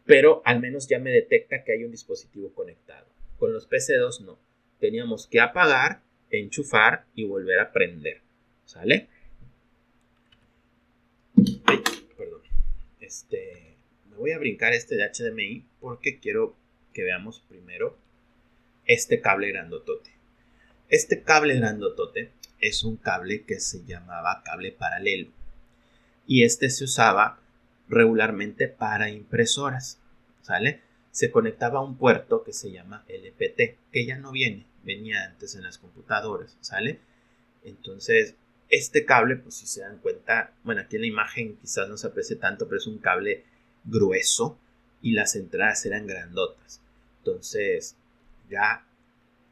Pero al menos ya me detecta que hay un dispositivo conectado. Con los PC2 no. Teníamos que apagar, enchufar y volver a prender. ¿Sale? Ay, perdón. Me voy a brincar este de HDMI porque quiero que veamos primero este cable grandotote. Este cable grandotote es un cable que se llamaba cable paralelo. Y este se usaba regularmente para impresoras, ¿sale? Se conectaba a un puerto que se llama LPT, que ya no venía antes en las computadoras, ¿sale? Entonces, este cable, pues si se dan cuenta, bueno, aquí en la imagen quizás no se aprecie tanto, pero es un cable grueso y las entradas eran grandotas. Entonces, ya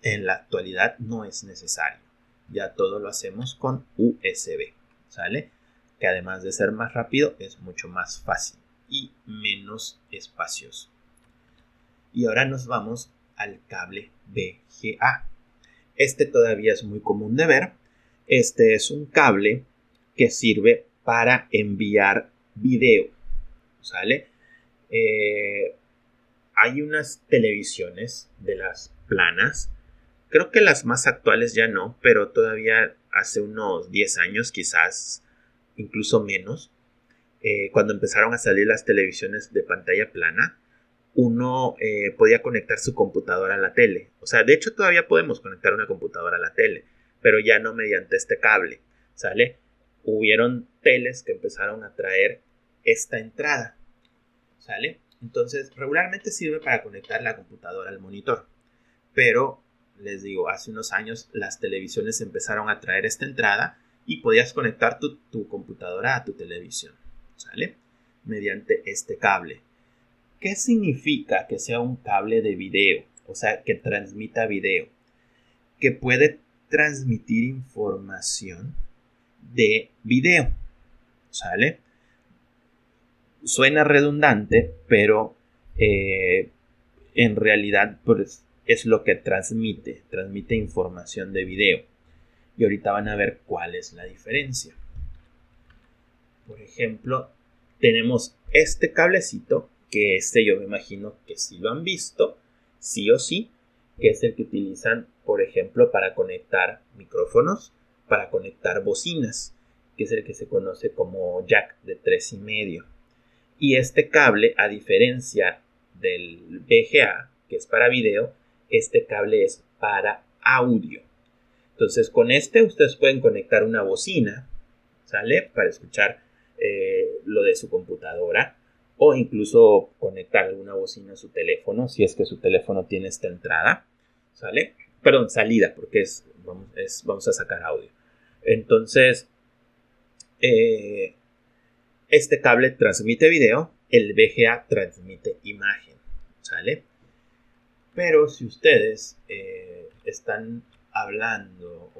en la actualidad no es necesario. Ya todo lo hacemos con USB, ¿sale? Que además de ser más rápido es mucho más fácil y menos espacioso. Y ahora nos vamos al cable VGA. Este todavía es muy común de ver. Este es un cable que sirve para enviar video, ¿sale? Hay unas televisiones de las planas. Creo que las más actuales ya no, pero todavía hace unos 10 años quizás, incluso menos, cuando empezaron a salir las televisiones de pantalla plana, uno podía conectar su computadora a la tele. O sea, de hecho todavía podemos conectar una computadora a la tele, pero ya no mediante este cable, ¿sale? Hubieron teles que empezaron a traer esta entrada, ¿sale? Entonces, regularmente sirve para conectar la computadora al monitor, pero les digo, hace unos años las televisiones empezaron a traer esta entrada y podías conectar tu computadora a tu televisión, ¿sale? Mediante este cable. ¿Qué significa que sea un cable de video? O sea, que transmita video. Que puede transmitir información de video, ¿sale? Suena redundante, pero en realidad pues, es lo que transmite información de video. Y ahorita van a ver cuál es la diferencia. Por ejemplo, tenemos este cablecito, que yo me imagino que sí lo han visto, sí o sí, que es el que utilizan, por ejemplo, para conectar micrófonos, para conectar bocinas, que es el que se conoce como jack de 3,5. Y este cable, a diferencia del VGA, que es para video, este cable es para audio. Entonces, con este ustedes pueden conectar una bocina, ¿sale? Para escuchar lo de su computadora, o incluso conectar alguna bocina a su teléfono, si es que su teléfono tiene esta entrada, ¿sale? Perdón, salida, porque vamos a sacar audio. Entonces, este cable transmite video, el VGA transmite imagen, ¿sale? Pero si ustedes están hablando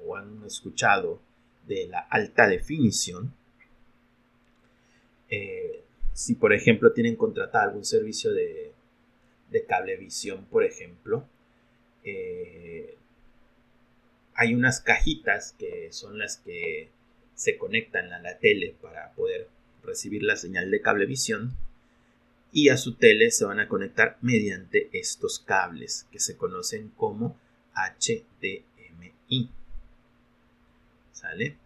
o han escuchado de la alta definición, si por ejemplo tienen contratado algún servicio de cablevisión, por ejemplo, hay unas cajitas que son las que se conectan a la tele para poder recibir la señal de cablevisión, y a su tele se van a conectar mediante estos cables que se conocen como HDMI, ¿sale?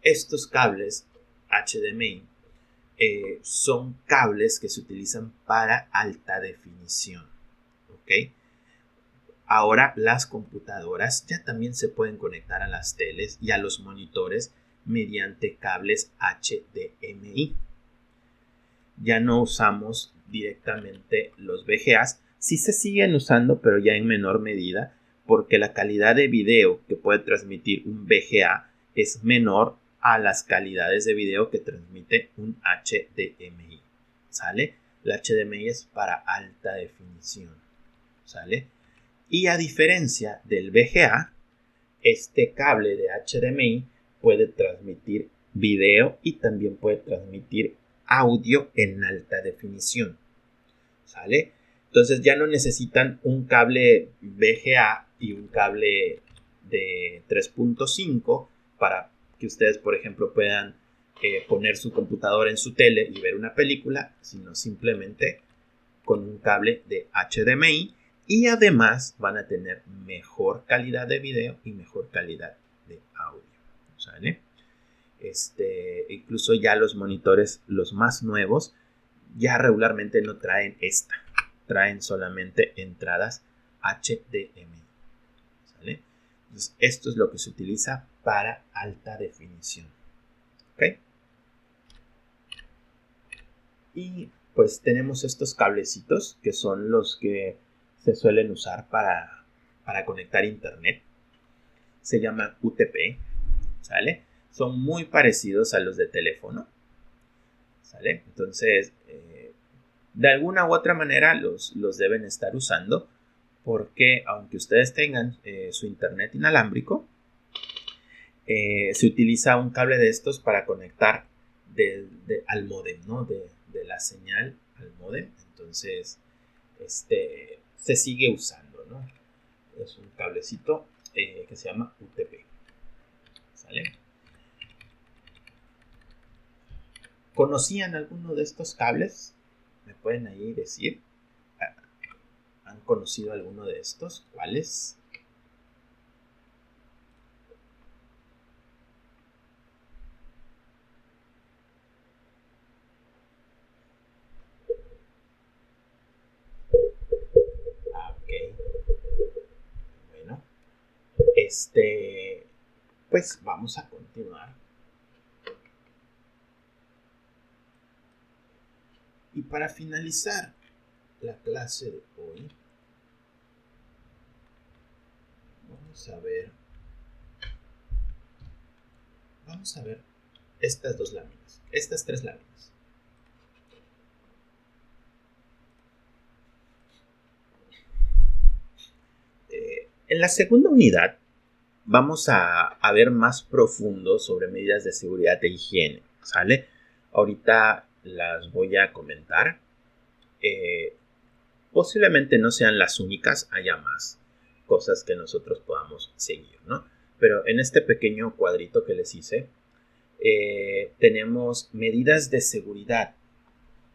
Estos cables HDMI son cables que se utilizan para alta definición, ¿ok? Ahora las computadoras ya también se pueden conectar a las teles y a los monitores mediante cables HDMI. Ya no usamos directamente los VGAs. Sí se siguen usando, pero ya en menor medida, porque la calidad de video que puede transmitir un VGA es menor a las calidades de video que transmite un HDMI, ¿sale? El HDMI es para alta definición, ¿sale? Y a diferencia del VGA, este cable de HDMI puede transmitir video y también puede transmitir audio en alta definición, ¿sale? Entonces ya no necesitan un cable VGA y un cable de 3.5 para que ustedes, por ejemplo, puedan poner su computadora en su tele y ver una película, sino simplemente con un cable de HDMI, y además van a tener mejor calidad de video y mejor calidad de audio, ¿sale? Incluso ya los monitores, los más nuevos, ya regularmente no traen traen solamente entradas HDMI, ¿sale? Entonces, esto es lo que se utiliza para alta definición, ¿ok? Y pues tenemos estos cablecitos que son los que se suelen usar para conectar internet. Se llaman UTP, ¿sale? Son muy parecidos a los de teléfono, ¿sale? Entonces, de alguna u otra manera los deben estar usando, porque aunque ustedes tengan su internet inalámbrico, se utiliza un cable de estos para conectar al módem, ¿no? De la señal al módem. Entonces, se sigue usando, ¿no? Es un cablecito que se llama UTP, ¿sale? ¿Conocían alguno de estos cables? ¿Me pueden ahí decir? ¿Han conocido alguno de estos? ¿Cuáles? Ok. Bueno, pues vamos a continuar. Y para finalizar la clase de hoy, vamos a ver estas dos láminas, estas tres láminas. En la segunda unidad vamos a ver más profundo sobre medidas de seguridad e higiene, ¿sale? Ahorita las voy a comentar. Posiblemente no sean las únicas, haya más cosas que nosotros podamos seguir, ¿no? Pero en este pequeño cuadrito que les hice, tenemos medidas de seguridad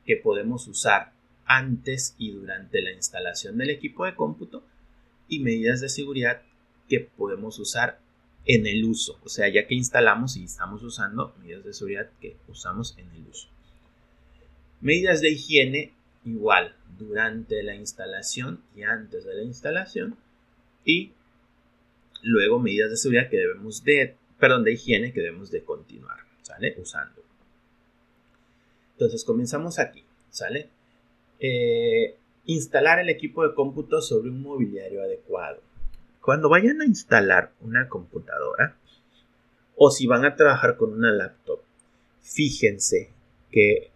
que podemos usar antes y durante la instalación del equipo de cómputo, y medidas de seguridad que podemos usar en el uso, o sea, ya que instalamos y estamos usando, medidas de seguridad que usamos en el uso. Medidas de higiene, igual, durante la instalación y antes de la instalación, y luego medidas de seguridad que debemos de higiene que debemos de continuar, ¿sale? Usando. Entonces comenzamos aquí, ¿sale? Instalar el equipo de cómputo sobre un mobiliario adecuado. Cuando vayan a instalar una computadora, o si van a trabajar con una laptop, fíjense que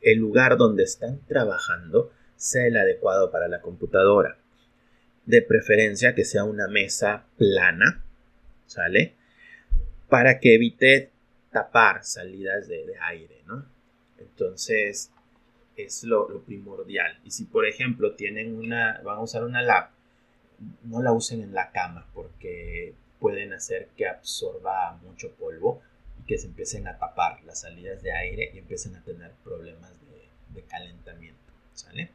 el lugar donde están trabajando sea el adecuado para la computadora. De preferencia que sea una mesa plana, ¿sale? Para que evite tapar salidas de aire, ¿no? Entonces, es lo primordial. Y si, por ejemplo, van a usar una lap, no la usen en la cama porque pueden hacer que absorba mucho polvo y que se empiecen a tapar las salidas de aire y empiecen a tener problemas de calentamiento, ¿sale?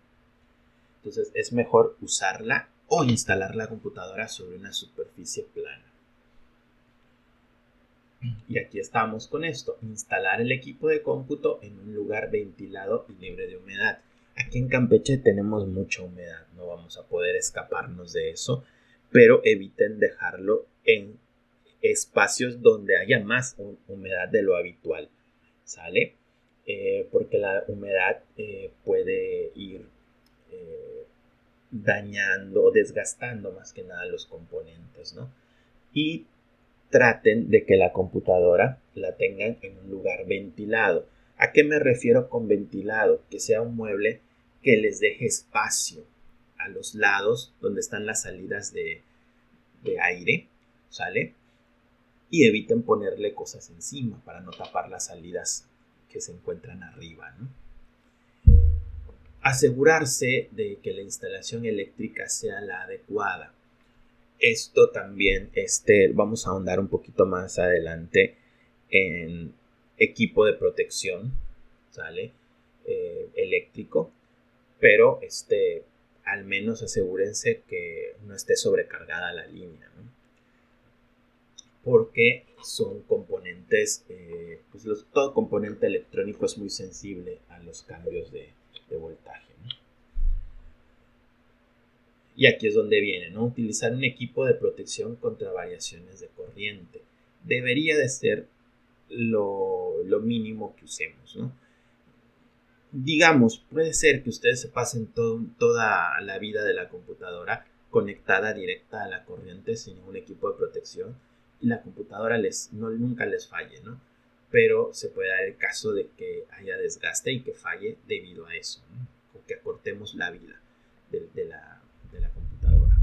Entonces es mejor usarla o instalar la computadora sobre una superficie plana. Y aquí estamos con esto, instalar el equipo de cómputo en un lugar ventilado y libre de humedad. Aquí en Campeche tenemos mucha humedad, no vamos a poder escaparnos de eso, pero eviten dejarlo en espacios donde haya más humedad de lo habitual, ¿sale? Porque la humedad puede ir dañando o desgastando más que nada los componentes, ¿no? Y traten de que la computadora la tengan en un lugar ventilado. ¿A qué me refiero con ventilado? Que sea un mueble que les deje espacio a los lados donde están las salidas de aire, ¿sale? y eviten ponerle cosas encima para no tapar las salidas que se encuentran arriba, ¿no? Asegurarse de que la instalación eléctrica sea la adecuada. Esto también vamos a ahondar un poquito más adelante en equipo de protección, ¿sale? Eléctrico, pero al menos asegúrense que no esté sobrecargada la línea, ¿no? Porque son componentes, todo componente electrónico es muy sensible a los cambios de voltaje, ¿no? Y aquí es donde viene, ¿no? Utilizar un equipo de protección contra variaciones de corriente. Debería de ser lo mínimo que usemos, ¿no? Digamos, puede ser que ustedes se pasen toda la vida de la computadora conectada directa a la corriente sin ningún equipo de protección y la computadora nunca les falle, ¿no? Pero se puede dar el caso de que haya desgaste y que falle debido a eso, ¿no? O que acortemos la vida de la computadora.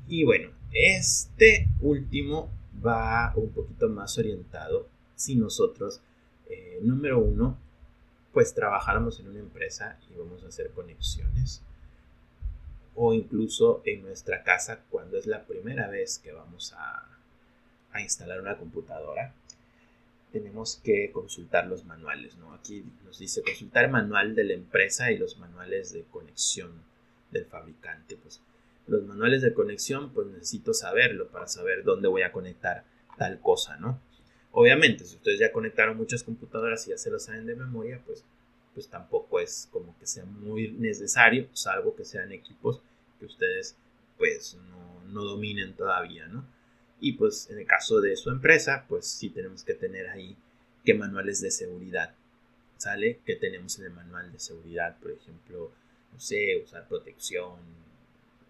Y bueno, este último va un poquito más orientado si nosotros, número uno, pues trabajáramos en una empresa y vamos a hacer conexiones, o incluso en nuestra casa cuando es la primera vez que vamos a instalar una computadora, tenemos que consultar los manuales, ¿no? Aquí nos dice consultar el manual de la empresa y los manuales de conexión del fabricante. Pues los manuales de conexión, pues necesito saberlo para saber dónde voy a conectar tal cosa, ¿no? Obviamente, si ustedes ya conectaron muchas computadoras y ya se lo saben de memoria, pues tampoco es como que sea muy necesario, salvo que sean equipos que ustedes pues no dominen todavía, ¿no? Y pues en el caso de su empresa, pues sí tenemos que tener ahí qué manuales de seguridad, ¿sale? Que tenemos en el manual de seguridad, por ejemplo, no sé, usar protección,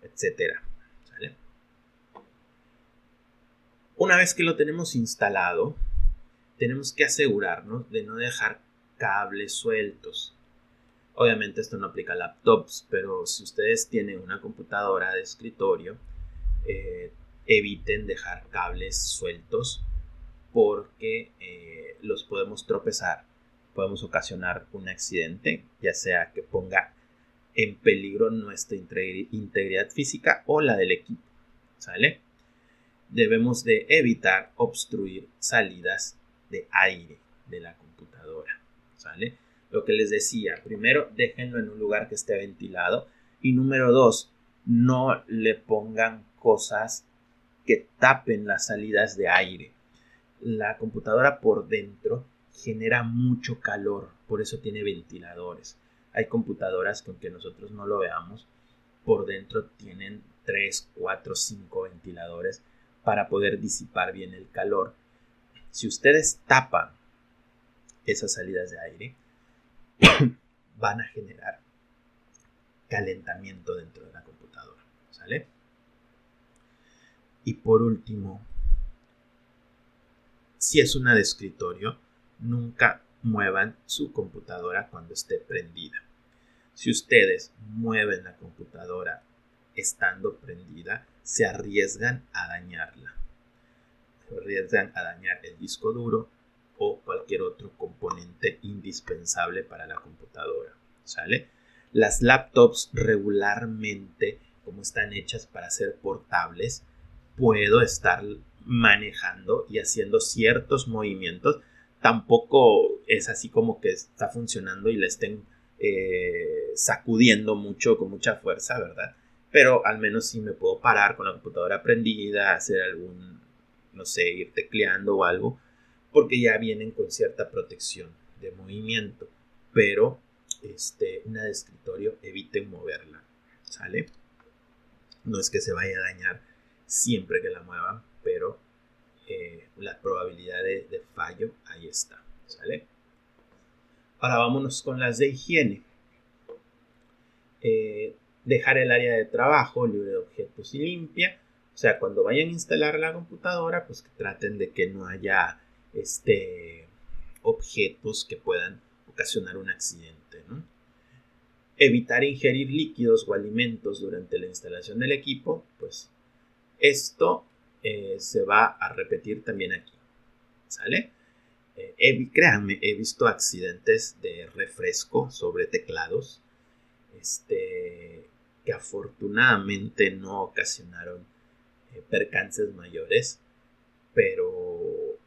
etcétera, ¿sale? Una vez que lo tenemos instalado, tenemos que asegurarnos de no dejar cables sueltos. Obviamente esto no aplica a laptops, pero si ustedes tienen una computadora de escritorio, eviten dejar cables sueltos porque los podemos tropezar, podemos ocasionar un accidente, ya sea que ponga en peligro nuestra integridad física o la del equipo, ¿sale? Debemos de evitar obstruir salidas de aire de la computadora, ¿sale? Lo que les decía, primero déjenlo en un lugar que esté ventilado y número dos, no le pongan cosas que tapen las salidas de aire. La computadora por dentro genera mucho calor, por eso tiene ventiladores. Hay computadoras que aunque nosotros no lo veamos, por dentro tienen 3, 4, 5 ventiladores para poder disipar bien el calor. Si ustedes tapan esas salidas de aire, van a generar calentamiento dentro de la computadora, ¿sale? Y por último, si es una de escritorio, nunca muevan su computadora cuando esté prendida. Si ustedes mueven la computadora estando prendida, se arriesgan a dañarla. Se arriesgan a dañar el disco duro o cualquier otro componente indispensable para la computadora, ¿sale? Las laptops regularmente, como están hechas para ser portables, puedo estar manejando y haciendo ciertos movimientos. Tampoco es así como que está funcionando y la estén sacudiendo mucho, con mucha fuerza, ¿verdad? Pero al menos sí me puedo parar con la computadora prendida, hacer algún, no sé, ir tecleando o algo, porque ya vienen con cierta protección de movimiento. Pero una de escritorio, eviten moverla, ¿sale? No es que se vaya a dañar siempre que la muevan, pero la probabilidad de fallo ahí está, ¿sale? Ahora vámonos con las de higiene. Dejar el área de trabajo libre de objetos y limpia. O sea, cuando vayan a instalar la computadora, pues que traten de que no haya objetos que puedan ocasionar un accidente, ¿no? Evitar ingerir líquidos o alimentos durante la instalación del equipo, pues esto se va a repetir también aquí, ¿sale? Créanme, he visto accidentes de refresco sobre teclados, que afortunadamente no ocasionaron percances mayores, pero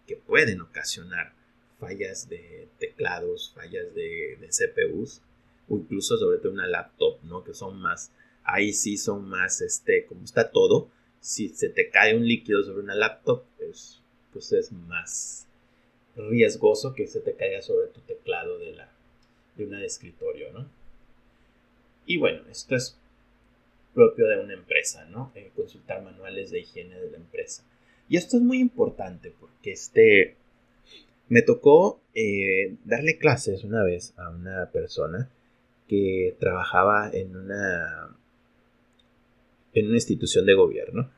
que pueden ocasionar fallas de teclados, fallas de CPUs, o incluso sobre todo una laptop, ¿no? Que son más, ahí sí son más, como está todo, si se te cae un líquido sobre una laptop, pues es más riesgoso que se te caiga sobre tu teclado de una de escritorio, ¿no? Y bueno, esto es propio de una empresa, ¿no? Consultar manuales de higiene de la empresa. Y esto es muy importante porque me tocó darle clases una vez a una persona que trabajaba en una institución de gobierno.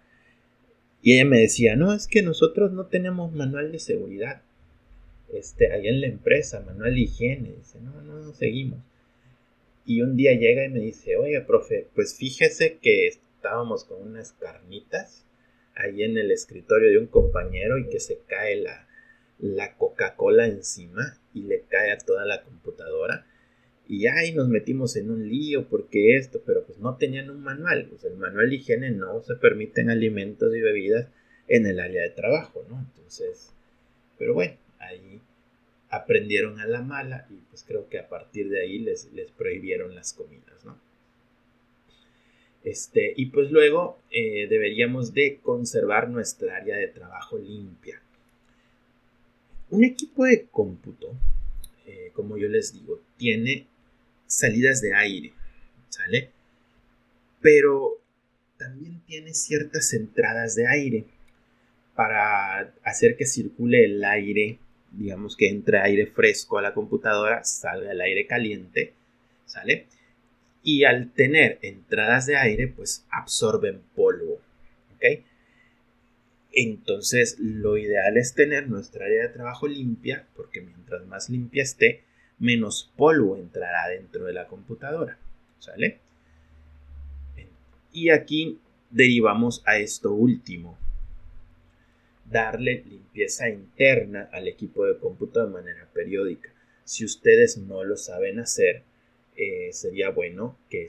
Y ella me decía, no, es que nosotros no tenemos manual de seguridad. Allá en la empresa, manual de higiene. Dice, no seguimos. Y un día llega y me dice, oye, profe, pues fíjese que estábamos con unas carnitas ahí en el escritorio de un compañero y que se cae la Coca-Cola encima y le cae a toda la computadora. Y ahí nos metimos en un lío porque pero pues no tenían un manual. Pues el manual de higiene no se permiten alimentos y bebidas en el área de trabajo, ¿no? Entonces, pero bueno, ahí aprendieron a la mala y pues creo que a partir de ahí les prohibieron las comidas, ¿no? Y pues luego deberíamos de conservar nuestra área de trabajo limpia. Un equipo de cómputo, como yo les digo, tiene salidas de aire, ¿sale? Pero también tiene ciertas entradas de aire para hacer que circule el aire, digamos que entre aire fresco a la computadora, salga el aire caliente, ¿sale? Y al tener entradas de aire, pues absorben polvo, ¿ok? Entonces, lo ideal es tener nuestra área de trabajo limpia, porque mientras más limpia esté, menos polvo entrará dentro de la computadora, ¿sale? Y aquí derivamos a esto último, darle limpieza interna al equipo de cómputo de manera periódica. Si ustedes no lo saben hacer, sería bueno que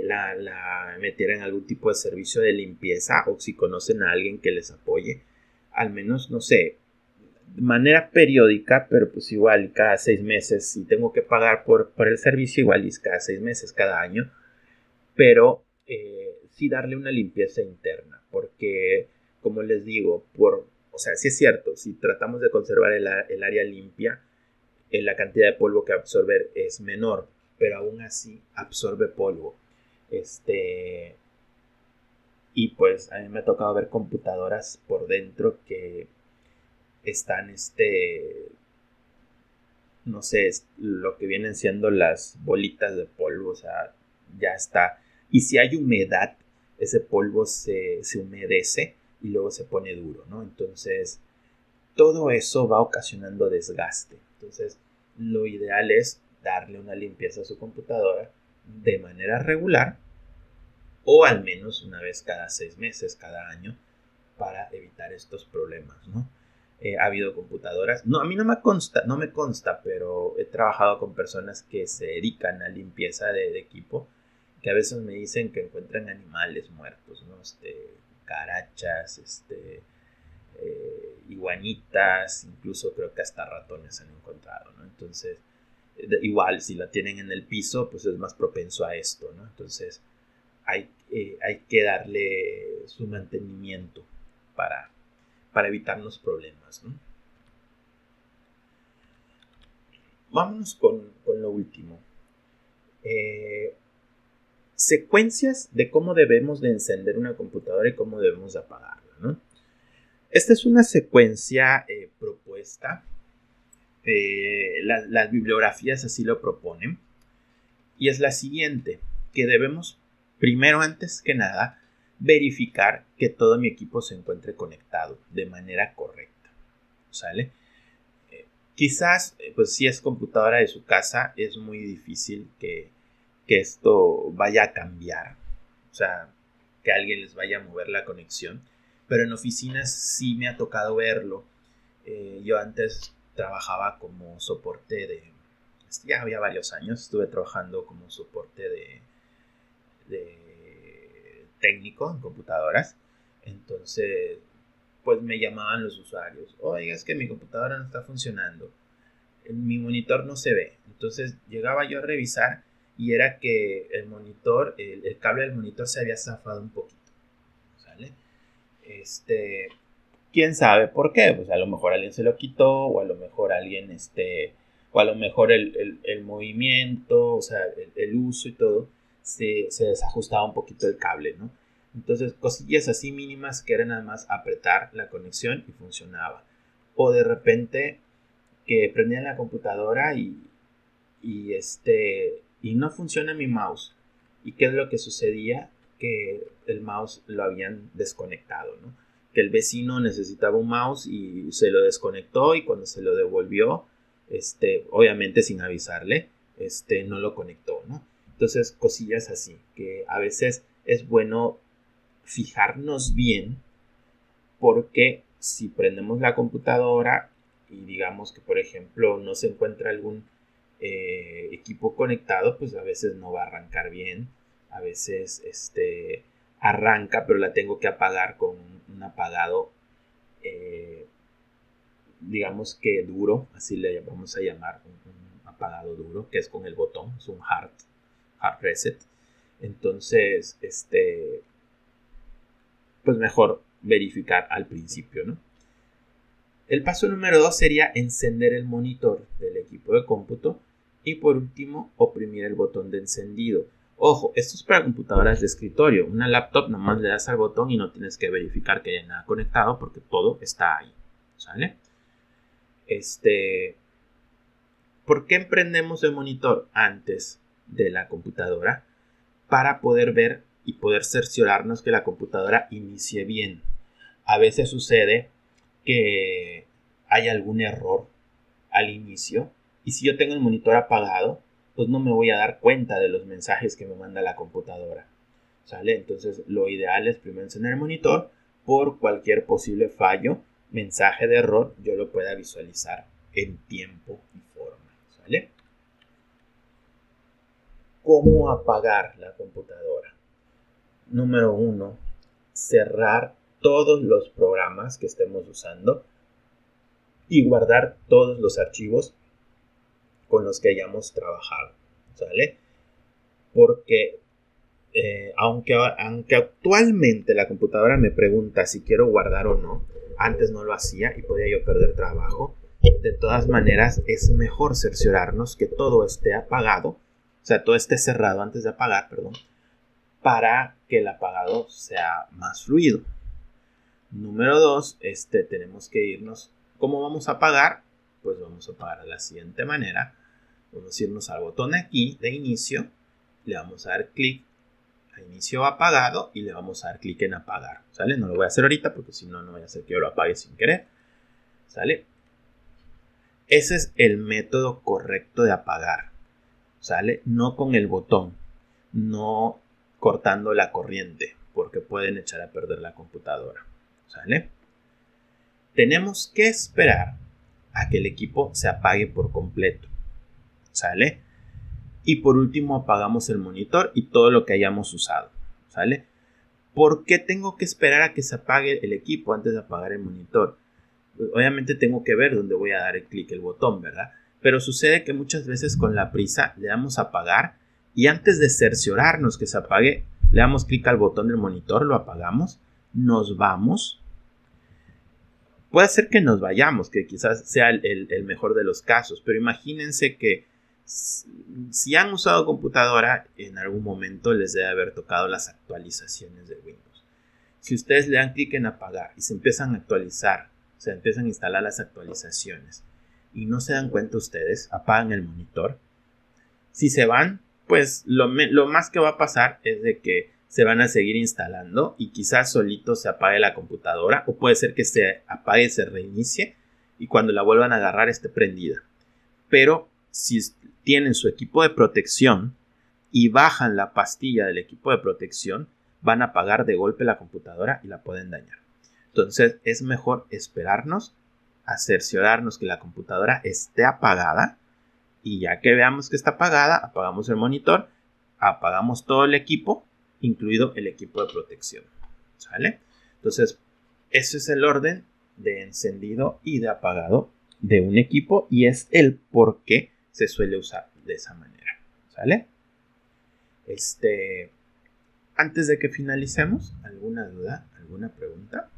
la metieran en algún tipo de servicio de limpieza, o si conocen a alguien que les apoye, al menos, no sé, de manera periódica, pero pues igual cada 6 meses. Si tengo que pagar por el servicio, igual es cada 6 meses, cada año, pero sí darle una limpieza interna, porque como les digo, o sea, sí es cierto, si tratamos de conservar el área limpia, la cantidad de polvo que absorber es menor, pero aún así absorbe polvo. Y pues a mí me ha tocado ver computadoras por dentro que están, no sé, lo que vienen siendo las bolitas de polvo, o sea, ya está. Y si hay humedad, ese polvo se humedece y luego se pone duro, ¿no? Entonces, todo eso va ocasionando desgaste. Entonces, lo ideal es darle una limpieza a su computadora de manera regular, o al menos una vez cada 6 meses, cada año, para evitar estos problemas, ¿no? Ha habido computadoras, no, a mí no me consta, pero he trabajado con personas que se dedican a limpieza de equipo, que a veces me dicen que encuentran animales muertos, ¿no? Carachas, iguanitas, incluso creo que hasta ratones han encontrado, ¿no? Entonces, igual, si la tienen en el piso, pues es más propenso a esto, ¿no? Entonces, hay que darle su mantenimiento para evitarnos problemas, ¿no? Vámonos con lo último. Secuencias de cómo debemos de encender una computadora y cómo debemos de apagarla, ¿no? Esta es una secuencia propuesta. Las bibliografías así lo proponen. Y es la siguiente, que debemos, primero, antes que nada, verificar que todo mi equipo se encuentre conectado de manera correcta, ¿sale? Quizás, pues si es computadora de su casa, es muy difícil que esto vaya a cambiar. O sea, que alguien les vaya a mover la conexión, pero en oficinas sí me ha tocado verlo. Yo antes trabajaba como soporte ya había varios años, estuve trabajando como soporte de técnico en computadoras. Entonces, pues me llamaban los usuarios, oiga, es que mi computadora no está funcionando, mi monitor no se ve. Entonces llegaba yo a revisar y era que el monitor, el cable del monitor se había zafado un poquito, ¿sale? ¿Quién sabe por qué? Pues a lo mejor alguien se lo quitó, o a lo mejor alguien, o a lo mejor el movimiento, o sea, el uso y todo, se desajustaba un poquito el cable, ¿no? Entonces, cosillas así mínimas que eran nada más apretar la conexión y funcionaba. O de repente que prendían la computadora y no funciona mi mouse. ¿Y qué es lo que sucedía? Que el mouse lo habían desconectado, ¿no? Que el vecino necesitaba un mouse y se lo desconectó, y cuando se lo devolvió, obviamente sin avisarle, no lo conectó, ¿no? Entonces, cosillas así, que a veces es bueno fijarnos bien, porque si prendemos la computadora y digamos que, por ejemplo, no se encuentra algún equipo conectado, pues a veces no va a arrancar bien, a veces arranca, pero la tengo que apagar con un apagado, digamos que duro, así le vamos a llamar, un apagado duro, que es con el botón, es un hard reset. Entonces, pues mejor verificar al principio, ¿no? El paso número 2 sería encender el monitor del equipo de cómputo y por último oprimir el botón de encendido. Ojo, esto es para computadoras de escritorio. Una laptop nomás le das al botón y no tienes que verificar que haya nada conectado porque todo está ahí, ¿sale? ¿Por qué emprendemos el monitor antes de la computadora? Para poder ver y poder cerciorarnos que la computadora inicie bien. A veces sucede que hay algún error al inicio, y si yo tengo el monitor apagado, pues no me voy a dar cuenta de los mensajes que me manda la computadora, ¿sale? Entonces lo ideal es primero encender el monitor, por cualquier posible fallo, mensaje de error, yo lo pueda visualizar en tiempo y forma, ¿sale? ¿Cómo apagar la computadora? Número 1, cerrar todos los programas que estemos usando y guardar todos los archivos con los que hayamos trabajado, ¿sale? Porque aunque actualmente la computadora me pregunta si quiero guardar o no, antes no lo hacía y podía yo perder trabajo. De todas maneras, es mejor cerciorarnos que todo esté apagado, o sea, todo esté cerrado antes de apagar, perdón, para que el apagado sea más fluido. Número 2, tenemos que irnos. ¿Cómo vamos a apagar? Pues vamos a apagar de la siguiente manera. Vamos a irnos al botón aquí de inicio, le vamos a dar clic a inicio apagado y le vamos a dar clic en apagar, ¿sale? No lo voy a hacer ahorita porque si no, no voy a hacer que yo lo apague sin querer, ¿sale? Ese es el método correcto de apagar, ¿sale? No con el botón, no cortando la corriente, porque pueden echar a perder la computadora, ¿sale? Tenemos que esperar a que el equipo se apague por completo, ¿sale? Y por último apagamos el monitor y todo lo que hayamos usado, ¿sale? ¿Por qué tengo que esperar a que se apague el equipo antes de apagar el monitor? Pues obviamente tengo que ver dónde voy a dar el clic, el botón, ¿verdad? Pero sucede que muchas veces con la prisa le damos a apagar y antes de cerciorarnos que se apague, le damos clic al botón del monitor, lo apagamos, nos vamos. Puede ser que nos vayamos, que quizás sea el mejor de los casos, pero imagínense que si han usado computadora, en algún momento les debe haber tocado las actualizaciones de Windows. Si ustedes le dan clic en apagar y se empiezan a actualizar, se empiezan a instalar las actualizaciones y no se dan cuenta ustedes, apagan el monitor. Si se van, pues lo más que va a pasar es de que se van a seguir instalando y quizás solito se apague la computadora, o puede ser que se apague y se reinicie y cuando la vuelvan a agarrar esté prendida. Pero si tienen su equipo de protección y bajan la pastilla del equipo de protección, van a apagar de golpe la computadora y la pueden dañar. Entonces es mejor esperarnos a cerciorarnos que la computadora esté apagada, y ya que veamos que está apagada, apagamos el monitor, apagamos todo el equipo, incluido el equipo de protección. ¿Sale? Entonces, ese es el orden de encendido y de apagado de un equipo, y es el por qué se suele usar de esa manera. ¿Sale? Antes de que finalicemos, ¿alguna duda? ¿Alguna pregunta?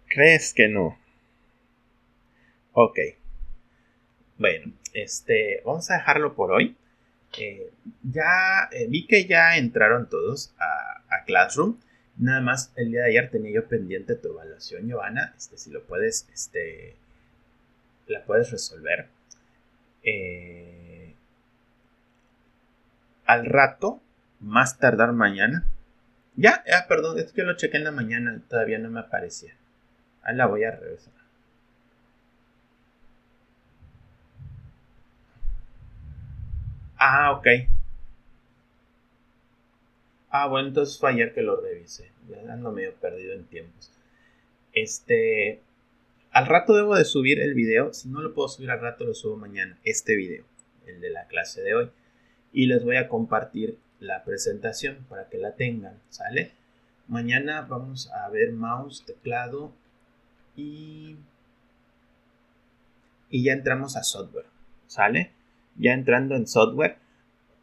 ¿Crees que no? Ok. Bueno, vamos a dejarlo por hoy. Ya vi que ya entraron todos a Classroom. Nada más el día de ayer tenía yo pendiente tu evaluación, Giovanna. Si lo puedes, la puedes resolver. Al rato, más tardar mañana. Ya, perdón, es que lo chequé en la mañana, todavía no me aparecía. Ahí la voy a regresar. Ok. Bueno, entonces fue ayer que lo revisé. Ya ando medio perdido en tiempos. Al rato debo de subir el video. Si no lo puedo subir al rato, lo subo mañana. Este video, el de la clase de hoy. Y les voy a compartir la presentación para que la tengan, ¿sale? Mañana vamos a ver mouse, teclado y ya entramos a software, ¿sale? Ya entrando en software.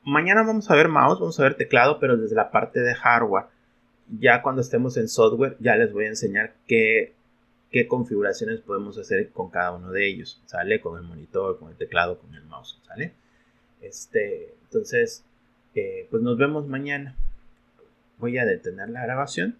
Mañana vamos a ver mouse, vamos a ver teclado, pero desde la parte de hardware. Ya cuando estemos en software, ya les voy a enseñar qué configuraciones podemos hacer con cada uno de ellos, ¿sale? Con el monitor, con el teclado, con el mouse, ¿sale? Entonces, pues nos vemos mañana. Voy a detener la grabación